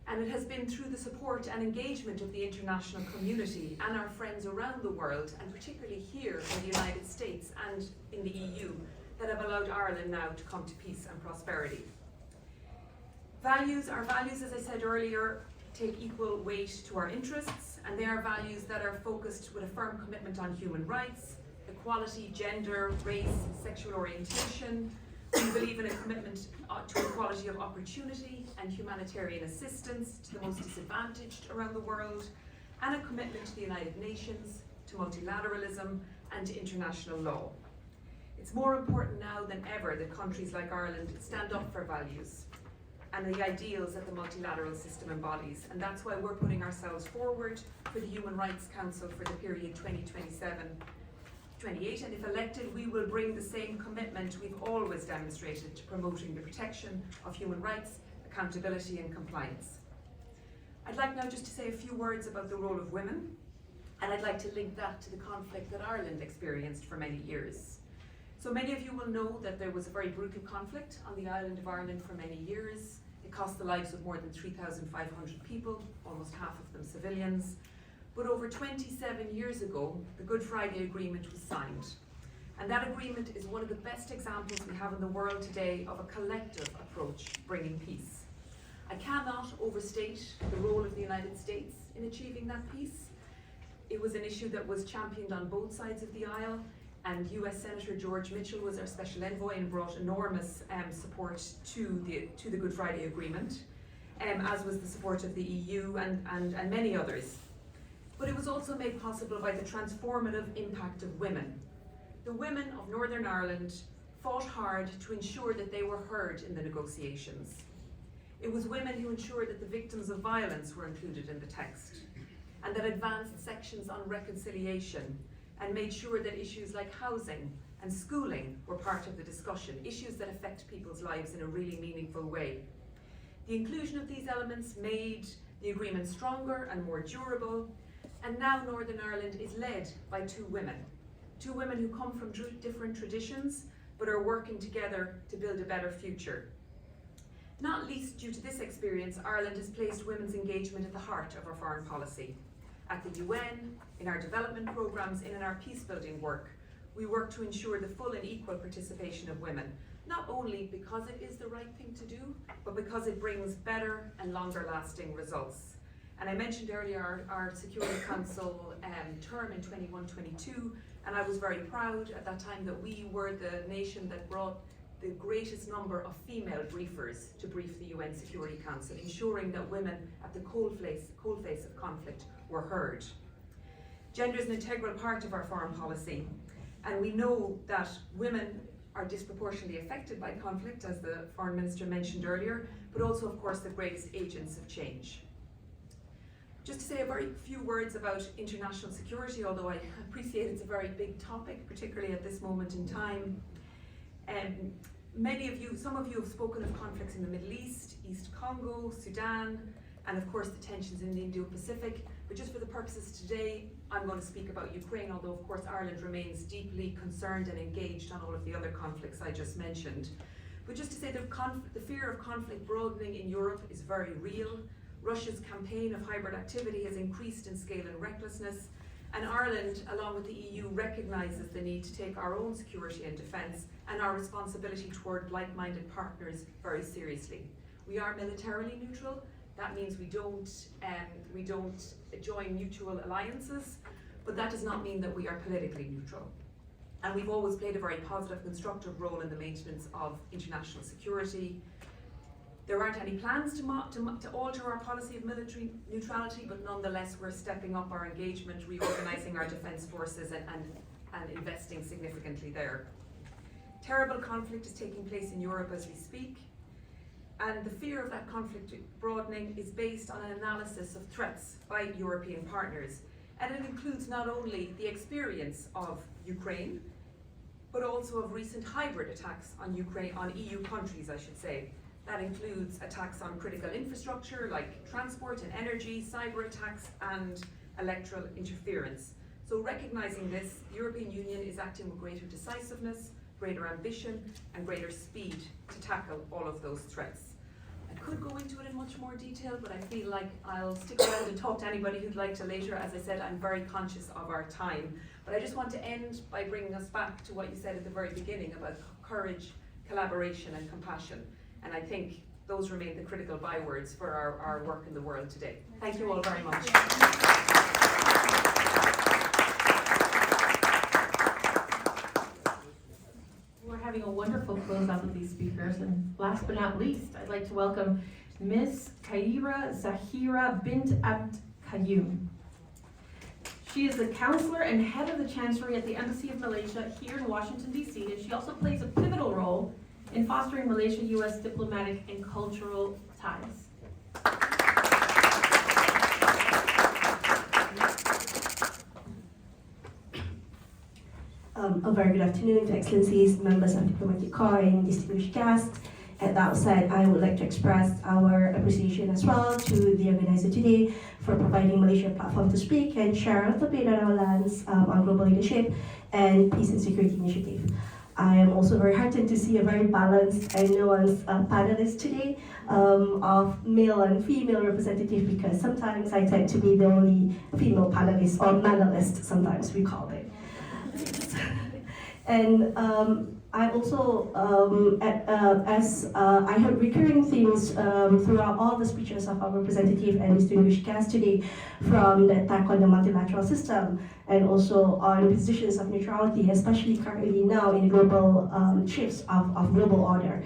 And it has been through the support and engagement of the international community and our friends around the world, and particularly here in the United States and in the EU, that have allowed Ireland now to come to peace and prosperity. Our values, as I said earlier, take equal weight to our interests, and they are values that are focused with a firm commitment on human rights, equality, gender, race, sexual orientation. We believe in a commitment to equality of opportunity and humanitarian assistance to the most disadvantaged around the world, and a commitment to the United Nations, to multilateralism and to international law. It's more important now than ever that countries like Ireland stand up for values and the ideals that the multilateral system embodies, and that's why we're putting ourselves forward for the Human Rights Council for the period 2027-28, and if elected, we will bring the same commitment we've always demonstrated to promoting the protection of human rights, accountability and compliance. I'd like now just to say a few words about the role of women, and I'd like to link that to the conflict that Ireland experienced for many years. So many of you will know that there was a very brutal conflict on the island of Ireland for many years. It cost the lives of more than 3,500 people, almost half of them civilians. But over 27 years ago, the Good Friday Agreement was signed. And that agreement is one of the best examples we have in the world today of a collective approach bringing peace. I cannot overstate the role of the United States in achieving that peace. It was an issue that was championed on both sides of the aisle, and US Senator George Mitchell was our special envoy and brought enormous support to the Good Friday Agreement, as was the support of the EU and many others. But it was also made possible by the transformative impact of women. The women of Northern Ireland fought hard to ensure that they were heard in the negotiations. It was women who ensured that the victims of violence were included in the text, and that advanced sections on reconciliation and made sure that issues like housing and schooling were part of the discussion, issues that affect people's lives in a really meaningful way. The inclusion of these elements made the agreement stronger and more durable, and now Northern Ireland is led by two women who come from different traditions but are working together to build a better future. Not least due to this experience, Ireland has placed women's engagement at the heart of our foreign policy. At the UN, in our development programs, and in our peacebuilding work, we work to ensure the full and equal participation of women, not only because it is the right thing to do, but because it brings better and longer lasting results. And I mentioned earlier our Security Council term in 21-22, and I was very proud at that time that we were the nation that brought the greatest number of female briefers to brief the UN Security Council, ensuring that women at the coalface of conflict were heard. Gender is an integral part of our foreign policy, and we know that women are disproportionately affected by conflict, as the Foreign Minister mentioned earlier, but also, of course, the greatest agents of change. Just to say a very few words about international security, although I appreciate it's a very big topic, particularly at this moment in time. Some of you have spoken of conflicts in the Middle East, East Congo, Sudan, and of course the tensions in the Indo-Pacific. But just for the purposes today, I'm going to speak about Ukraine, although of course Ireland remains deeply concerned and engaged on all of the other conflicts I just mentioned. But just to say that the fear of conflict broadening in Europe is very real. Russia's campaign of hybrid activity has increased in scale and recklessness, and Ireland, along with the EU, recognises the need to take our own security and defence and our responsibility toward like-minded partners very seriously. We are militarily neutral. That means we don't join mutual alliances, but that does not mean that we are politically neutral. And we've always played a very positive, constructive role in the maintenance of international security. There aren't any plans to alter our policy of military neutrality, but nonetheless we're stepping up our engagement, reorganising our defence forces and investing significantly there. Terrible conflict is taking place in Europe as we speak, and the fear of that conflict broadening is based on an analysis of threats by European partners, and it includes not only the experience of Ukraine, but also of recent hybrid attacks on EU countries, I should say. That includes attacks on critical infrastructure like transport and energy, cyber attacks, and electoral interference. So recognising this, the European Union is acting with greater decisiveness, greater ambition, and greater speed to tackle all of those threats. I could go into it in much more detail, but I feel like I'll stick around and talk to anybody who'd like to later. As I said, I'm very conscious of our time. But I just want to end by bringing us back to what you said at the very beginning about courage, collaboration, and compassion. And I think those remain the critical bywords for our work in the world today. Thank you all very much. We're having a wonderful closeout with these speakers, and last but not least, I'd like to welcome Ms. Kaira Zahira bint Abd Qayyum. She is the counselor and head of the chancellery at the Embassy of Malaysia here in Washington, D.C., and she also plays a pivotal role in fostering Malaysia-U.S. diplomatic and cultural ties. A very good afternoon to Excellencies, members of the Diplomatic Corps, and distinguished guests. At the outset, I would like to express our appreciation as well to the organizer today for providing Malaysia a platform to speak and share a little bit on our lands on global leadership and peace and security initiative. I am also very heartened to see a very balanced and nuanced panelist today of male and female representative, because sometimes I tend to be the only female panelist, or manalist sometimes we call it. And I also, as I heard recurring themes throughout all the speeches of our representative and distinguished guests today, from the attack on the multilateral system and also on positions of neutrality, especially currently now in global shifts of global order.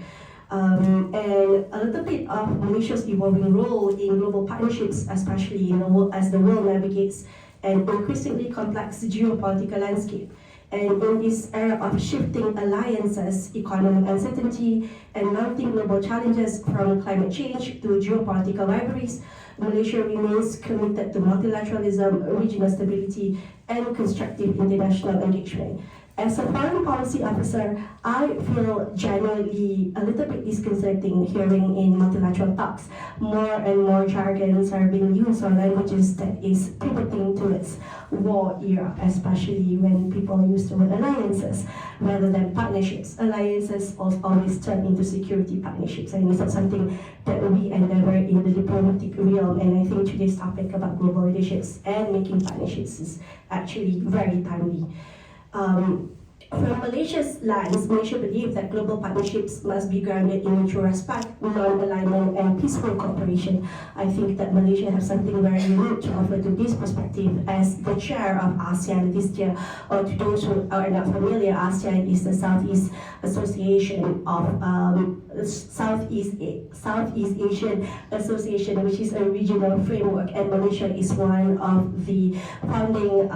And a little bit of Malaysia's evolving role in global partnerships, especially as the world navigates an increasingly complex geopolitical landscape. And in this era of shifting alliances, economic uncertainty, and mounting global challenges from climate change to geopolitical rivalries, Malaysia remains committed to multilateralism, regional stability, and constructive international engagement. As a foreign policy officer, I feel genuinely a little bit disconcerting hearing in multilateral talks more and more jargons are being used or languages that is pivoting towards war era, especially when people use the word alliances rather than partnerships. Alliances always turn into security partnerships, and it's not something that we endeavor in the diplomatic realm. And I think today's topic about global relationships and making partnerships is actually very timely. From Malaysia's lens, Malaysia believes that global partnerships must be grounded in mutual respect, non-alignment, and peaceful cooperation. I think that Malaysia has something very unique to offer to this perspective as the chair of ASEAN this year. Or to those who are not familiar, ASEAN is the Southeast Association of Southeast Asian Association, which is a regional framework, and Malaysia is one of the founding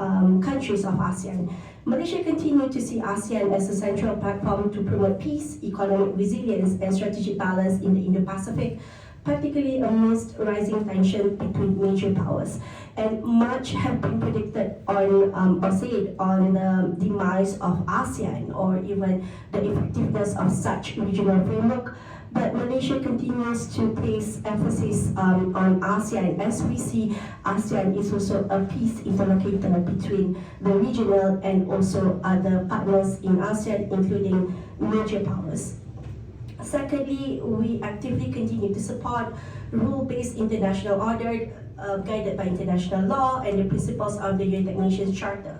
countries of ASEAN. Malaysia continues to see ASEAN as a central platform to promote peace, economic resilience, and strategic balance in the Indo-Pacific, particularly amidst rising tension between major powers. And much have been predicted on or said on the demise of ASEAN or even the effectiveness of such regional framework. But Malaysia continues to place emphasis on ASEAN, as we see ASEAN is also a peace interlocutor between the regional and also other partners in ASEAN, including major powers. Secondly, we actively continue to support rule-based international order guided by international law and the principles of the United Nations Charter.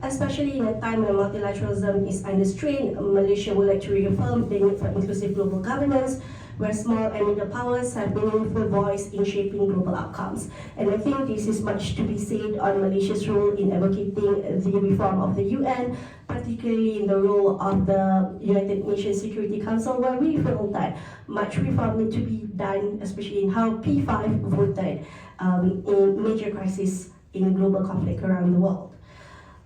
Especially in a time when multilateralism is under strain, Malaysia would like to reaffirm the need for inclusive global governance, where small and middle powers have meaningful voice in shaping global outcomes. And I think this is much to be said on Malaysia's role in advocating the reform of the UN, particularly in the role of the United Nations Security Council, where we feel that much reform needs to be done, especially in how P5 voted in major crises in global conflict around the world.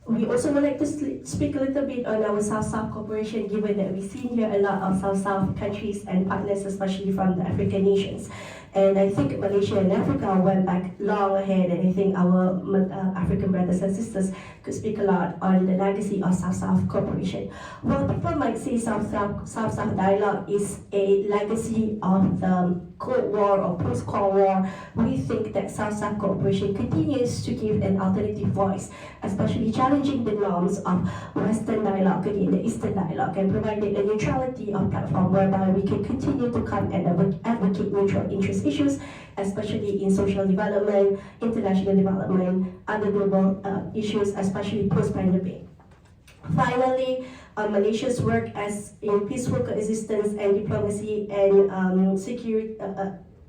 We also would like to speak a little bit on our South-South cooperation, given that we've seen here a lot of South-South countries and partners, especially from the African nations. And I think Malaysia and Africa went back long ahead, and I think our African brothers and sisters could speak a lot on the legacy of South-South cooperation. While people might say South-South dialogue is a legacy of the Cold War or post-Cold War, we think that South-South cooperation continues to give an alternative voice, especially challenging the norms of Western dialogue against the Eastern dialogue, and providing a neutrality of platform whereby we can continue to come and advocate mutual interest issues, especially in social development, international development, other global issues, especially post-pandemic. Finally, Malaysia's work as in peaceful coexistence and diplomacy and security.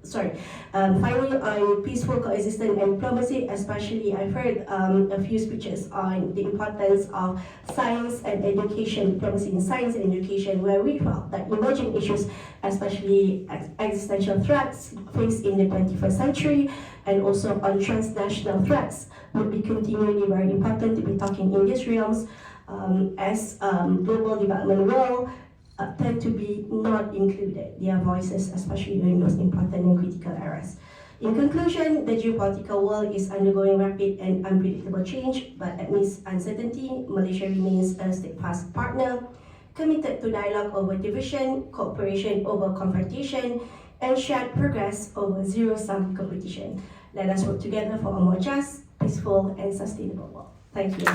Finally, on peaceful coexistence and diplomacy, especially I've heard a few speeches on the importance of science and education, diplomacy in science and education, where we felt that emerging issues, especially existential threats faced in the 21st century, and also on transnational threats, would be continually very important to be talking in these realms, as global development will tend to be not included, their voices, especially during those important and critical eras. In conclusion, the geopolitical world is undergoing rapid and unpredictable change, but amidst uncertainty, Malaysia remains a steadfast partner, committed to dialogue over division, cooperation over confrontation, and shared progress over zero-sum competition. Let us work together for a more just, peaceful, and sustainable world. Thank you.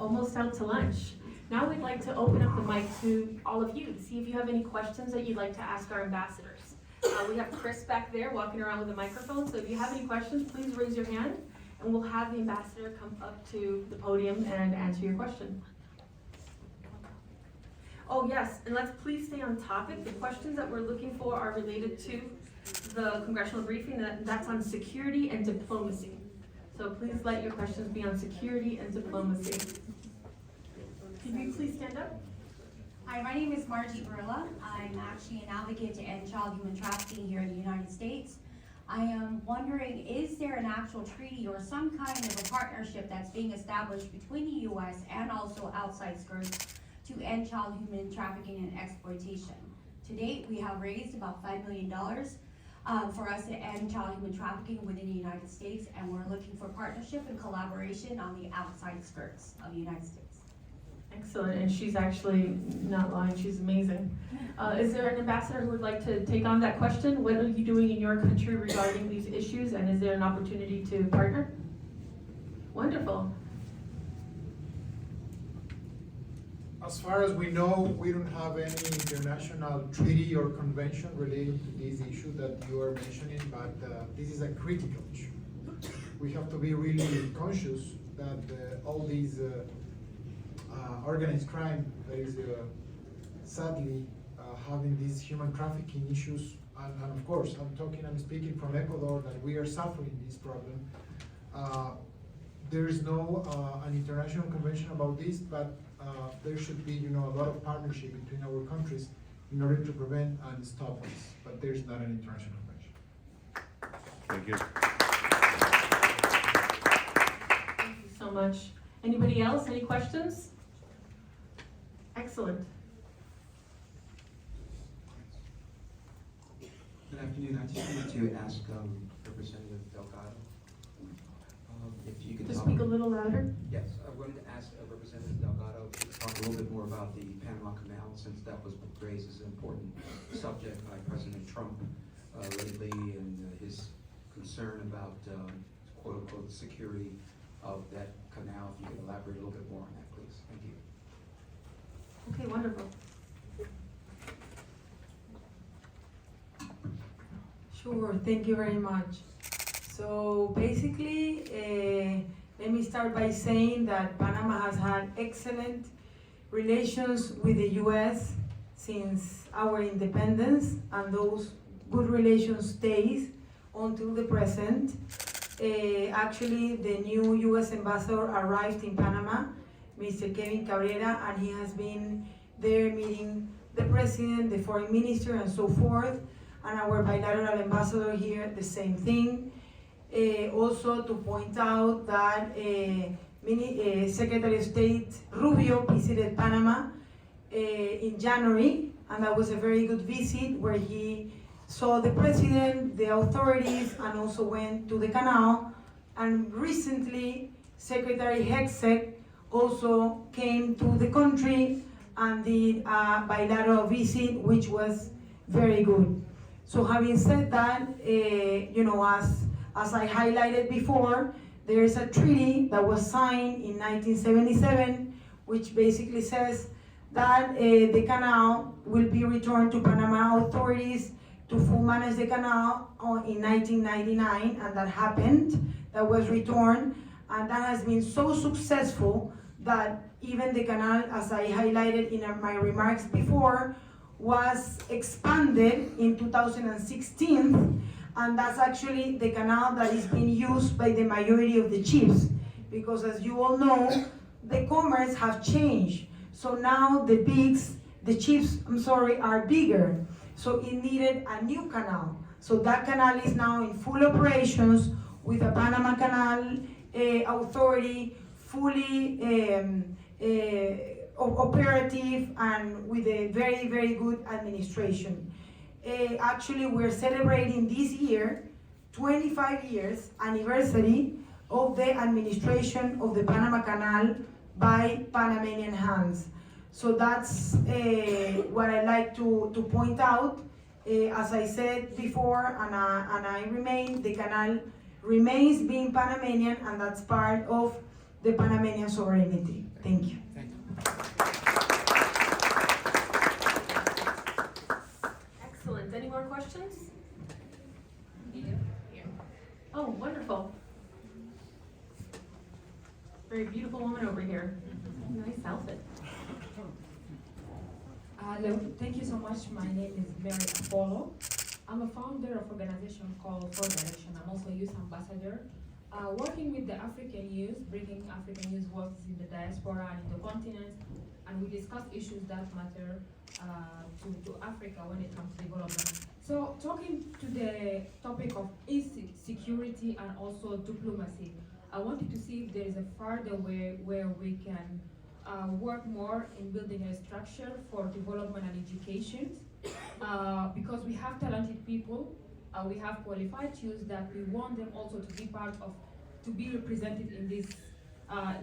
Almost out to lunch. Now we'd like to open up the mic to all of you to see if you have any questions that you'd like to ask our ambassadors. We have Chris back there walking around with a microphone, so if you have any questions, please raise your hand and we'll have the ambassador come up to the podium and answer your question. Oh yes, and let's please stay on topic. The questions that we're looking for are related to the congressional briefing, that's on security and diplomacy. So please let your questions be on security and diplomacy. Can you please stand up? Hi, my name is Margie Burla. I'm actually an advocate to end child human trafficking here in the United States. I am wondering, is there an actual treaty or some kind of a partnership that's being established between the U.S. and also outside skirts to end child human trafficking and exploitation? To date, we have raised about $5 million. for us to end child human trafficking within the United States, and we're looking for partnership and collaboration on the outside skirts of the United States. Excellent, and she's actually not lying, she's amazing. Is there an ambassador who would like to take on that question? What are you doing in your country regarding these issues, and is there an opportunity to partner? Wonderful. As far as we know, we don't have any international treaty or convention related to this issue that you are mentioning, but this is a critical issue. We have to be really conscious that all these organized crime that is sadly having these human trafficking issues, and of course, I'm speaking from Ecuador, that we are suffering this problem. There is no an international convention about this, but there should be, a lot of partnership between our countries in order to prevent and stop this. But there's not an international convention. Thank you. Thank you so much. Anybody else? Any questions? Excellent. Good afternoon. I just wanted to ask Representative Delgado if you could Just talk. speak a little louder. Yes, I wanted to ask Representative Delgado to talk a little bit more about the Panama Canal, since that was raised as an important subject by President Trump lately, and his concern about quote unquote security of that canal. If you could elaborate a little bit more on that, please. Thank you. Okay, wonderful. Sure, thank you very much. So basically, let me start by saying that Panama has had excellent relations with the US since our independence, and those good relations stays until the present. Actually, the new US ambassador arrived in Panama, Mr. Kevin Cabrera, and he has been there meeting the president, the foreign minister, and so forth. And our bilateral ambassador here, the same thing. Also to point out that Secretary of State Rubio visited Panama in January, and that was a very good visit where he saw the president, the authorities, and also went to the canal. And recently, Secretary Hegseth also came to the country and did a bilateral visit, which was very good. So having said that, as I highlighted before, there is a treaty that was signed in 1977, which basically says that the canal will be returned to Panama authorities to full manage the canal in 1999, and that happened. That was returned, and that has been so successful that even the canal, as I highlighted in my remarks before, was expanded in 2016, and that's actually the canal that is being used by the majority of the chiefs, because as you all know, the commerce have changed. So now the chiefs, are bigger. So it needed a new canal. So that canal is now in full operations with the Panama Canal Authority fully operative and with a very, very good administration. Actually, we're celebrating this year 25 years anniversary of the administration of the Panama Canal by Panamanian hands. So that's what I like to point out. As I said before, the canal remains being Panamanian, and that's part of the Panamanian sovereignty. Thank you. Thank you. Excellent. Any more questions? Oh, wonderful. Very beautiful woman over here. Nice outfit. Hello, thank you so much. My name is Mary Apollo. I'm a founder of an organization called For Direction. I'm also a youth ambassador, working with the African youth, bringing African youth works in the diaspora and in the continent, and we discuss issues that matter to Africa when it comes to development. So talking to the topic of security and also diplomacy, I wanted to see if there is a further way where we can work more in building a structure for development and education, because we have talented people, we have qualified youth that we want them also to be to be represented in this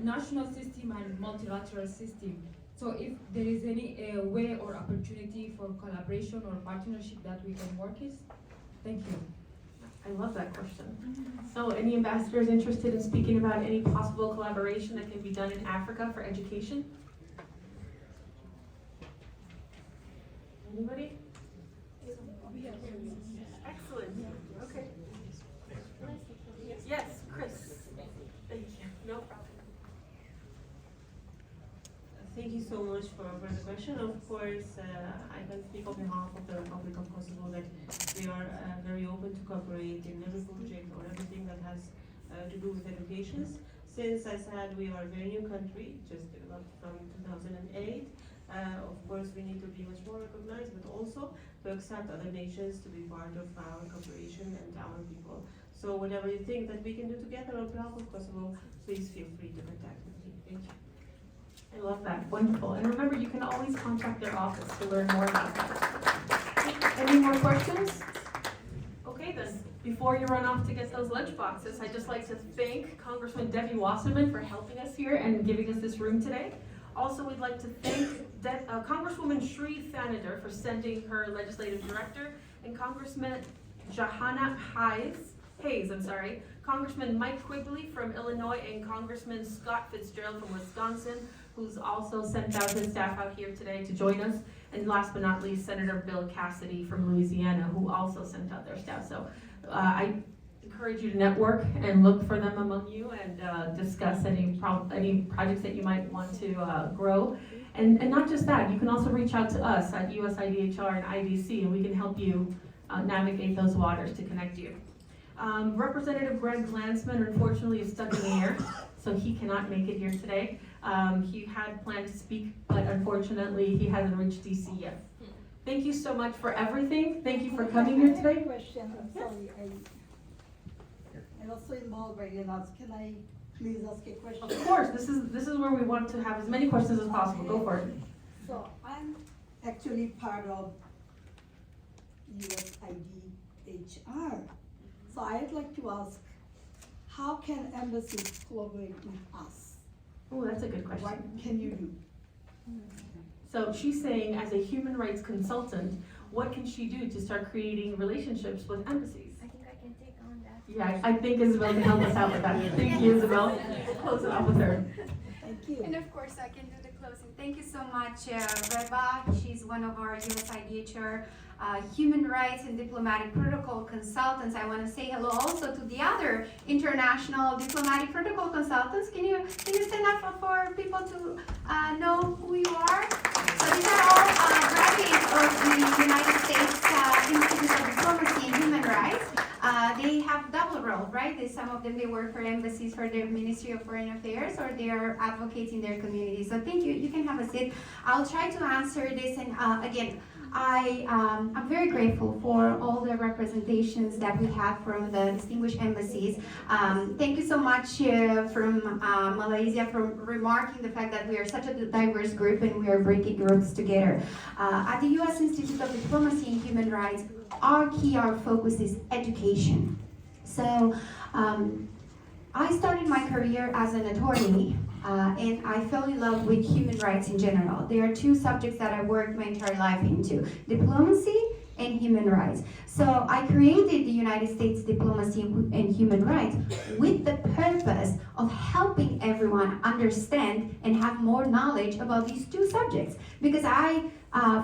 national system and multilateral system. So if there is any way or opportunity for collaboration or partnership that we can work with, thank you. I love that question. So any ambassadors interested in speaking about any possible collaboration that can be done in Africa for education? Anybody? Excellent. Okay. Yes, Chris. Thank you. No problem. Thank you so much for the question. Of course, I can speak on behalf of the Republic of Kosovo that we are very open to cooperate in every project or everything that has to do with education. Since I said we are a very new country, just developed from 2008, of course we need to be much more recognized, but also to accept other nations to be part of our cooperation and our people. So whatever you think that we can do together on behalf of Kosovo, please feel free to contact me. Thank you. I love that. Wonderful. And remember, you can always contact their office to learn more about that. Any more questions? Okay, then. Before you run off to get those lunch boxes, I'd just like to thank Congressman Debbie Wasserman for helping us here and giving us this room today. Also, we'd like to thank Congresswoman Shree Thanader for sending her legislative director, and Congressman Johanna Hayes, Congressman Mike Quigley from Illinois, and Congressman Scott Fitzgerald from Wisconsin, who's also sent out his staff out here today to join us. And last but not least, Senator Bill Cassidy from Louisiana, who also sent out their staff. So I encourage you to network and look for them among you and discuss any projects that you might want to grow. And not just that, you can also reach out to us at USIDHR and IDC, and we can help you navigate those waters to connect you. Representative Greg Glansman unfortunately is stuck in the air, so he cannot make it here today. He had planned to speak, but unfortunately he hasn't reached DC yet. Thank you so much for everything. Thank you for coming here today. I have a question. I'm sorry. I'm also involved right now. Can I please ask a question? Of course, this is where we want to have as many questions as possible. Go for it. So I'm actually part of USIDHR. So I'd like to ask, how can embassies collaborate with us? Oh, that's a good question. What can you do? So she's saying, as a human rights consultant, what can she do to start creating relationships with embassies? I think I can take on that. Yeah, I think Isabel can help us out with that. Thank you, Isabel. We'll close it off with her. Thank you. And of course, I can do the closing. Thank you so much, Reba. She's one of our USIDHR Human Rights and Diplomatic Protocol consultants. I want to say hello also to the other international diplomatic protocol consultants. Can you stand up for people to know who you are? So these are all graduates of the United States Institute of Diplomacy and Human Rights. They have double role, right? Some of them, they work for embassies, for their Ministry of Foreign Affairs, or they are advocates in their community. So thank you. You can have a seat. I'll try to answer this. And again, I'm very grateful for all the representations that we have from the distinguished embassies. Thank you so much from Malaysia for remarking the fact that we are such a diverse group and we are bringing groups together. At the U.S. Institute of Diplomacy and Human Rights, our focus is education. So I started my career as an attorney. And I fell in love with human rights in general. There are two subjects that I worked my entire life into: diplomacy and human rights. So I created the United States Diplomacy and Human Rights with the purpose of helping everyone understand and have more knowledge about these two subjects. Because I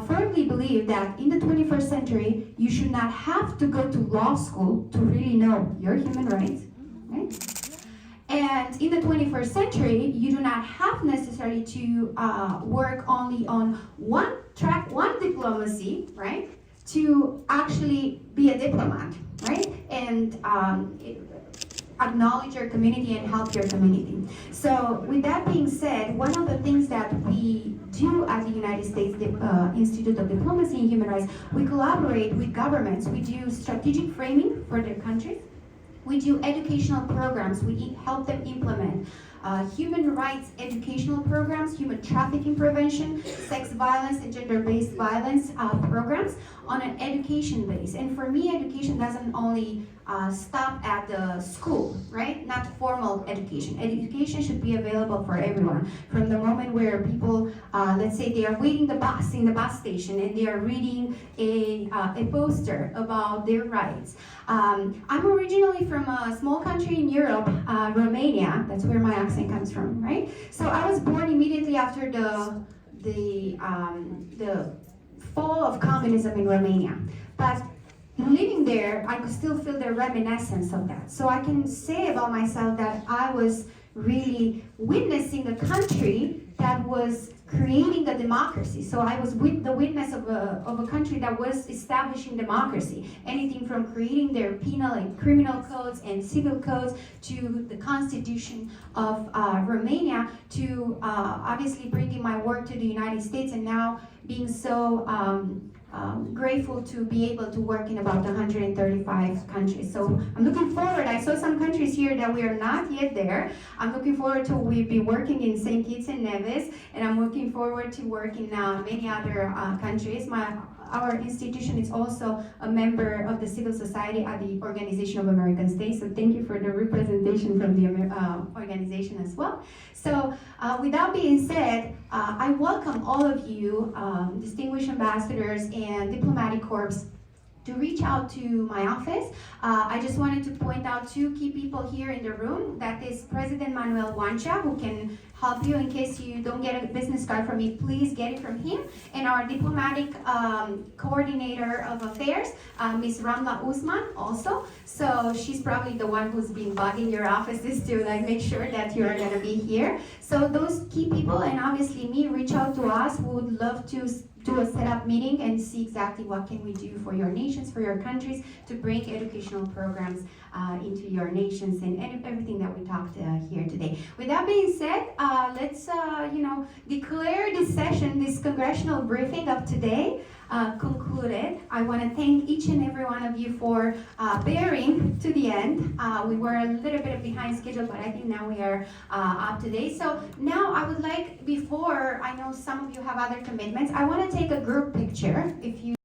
firmly believe that in the 21st century, you should not have to go to law school to really know your human rights, right? And in the 21st century, you do not have necessarily to work only on one track, one diplomacy, right? To actually be a diplomat, right? And acknowledge your community and help your community. So with that being said, one of the things that we do at the United States Institute of Diplomacy and Human Rights, we collaborate with governments. We do strategic framing for their countries. We do educational programs. We help them implement human rights educational programs, human trafficking prevention, sex violence and gender-based violence programs on an education base. And for me, education doesn't only stop at the school, right? Not formal education. Education should be available for everyone. From the moment where people, let's say they are waiting the bus in the bus station and they are reading a poster about their rights. I'm originally from a small country in Europe, Romania. That's where my accent comes from, right? So I was born immediately after the fall of communism in Romania. But living there, I could still feel the reminiscence of that. So I can say about myself that I was really witnessing a country that was creating the democracy. So I was with the witness of a country that was establishing democracy. Anything from creating their penal and criminal codes and civil codes to the constitution of Romania to obviously bringing my work to the United States and now being so grateful to be able to work in about 135 countries. So I'm looking forward. I saw some countries here that we are not yet there. I'm looking forward to we'll be working in St. Kitts and Nevis, and I'm looking forward to work in many other countries. Our institution is also a member of the civil society at the Organization of American States, so thank you for the representation from the organization as well. So with that being said, I welcome all of you, distinguished ambassadors and diplomatic corps, to reach out to my office. I just wanted to point out two key people here in the room. That is President Manuel Wancha, who can help you in case you don't get a business card from me, please get it from him. And our diplomatic coordinator of affairs, Ms. Ramla Usman also. So she's probably the one who's been bugging your offices to make sure that you're gonna be here. So those key people, and obviously me, reach out to us. We would love to do a setup meeting and see exactly what can we do for your nations, for your countries, to bring educational programs into your nations and everything that we talked here today. With that being said, let's declare this session, this congressional briefing of today, concluded. I want to thank each and every one of you for bearing to the end. We were a little bit behind schedule, but I think now we are up to date. So now I would like, before, I know some of you have other commitments, I want to take a group picture. If you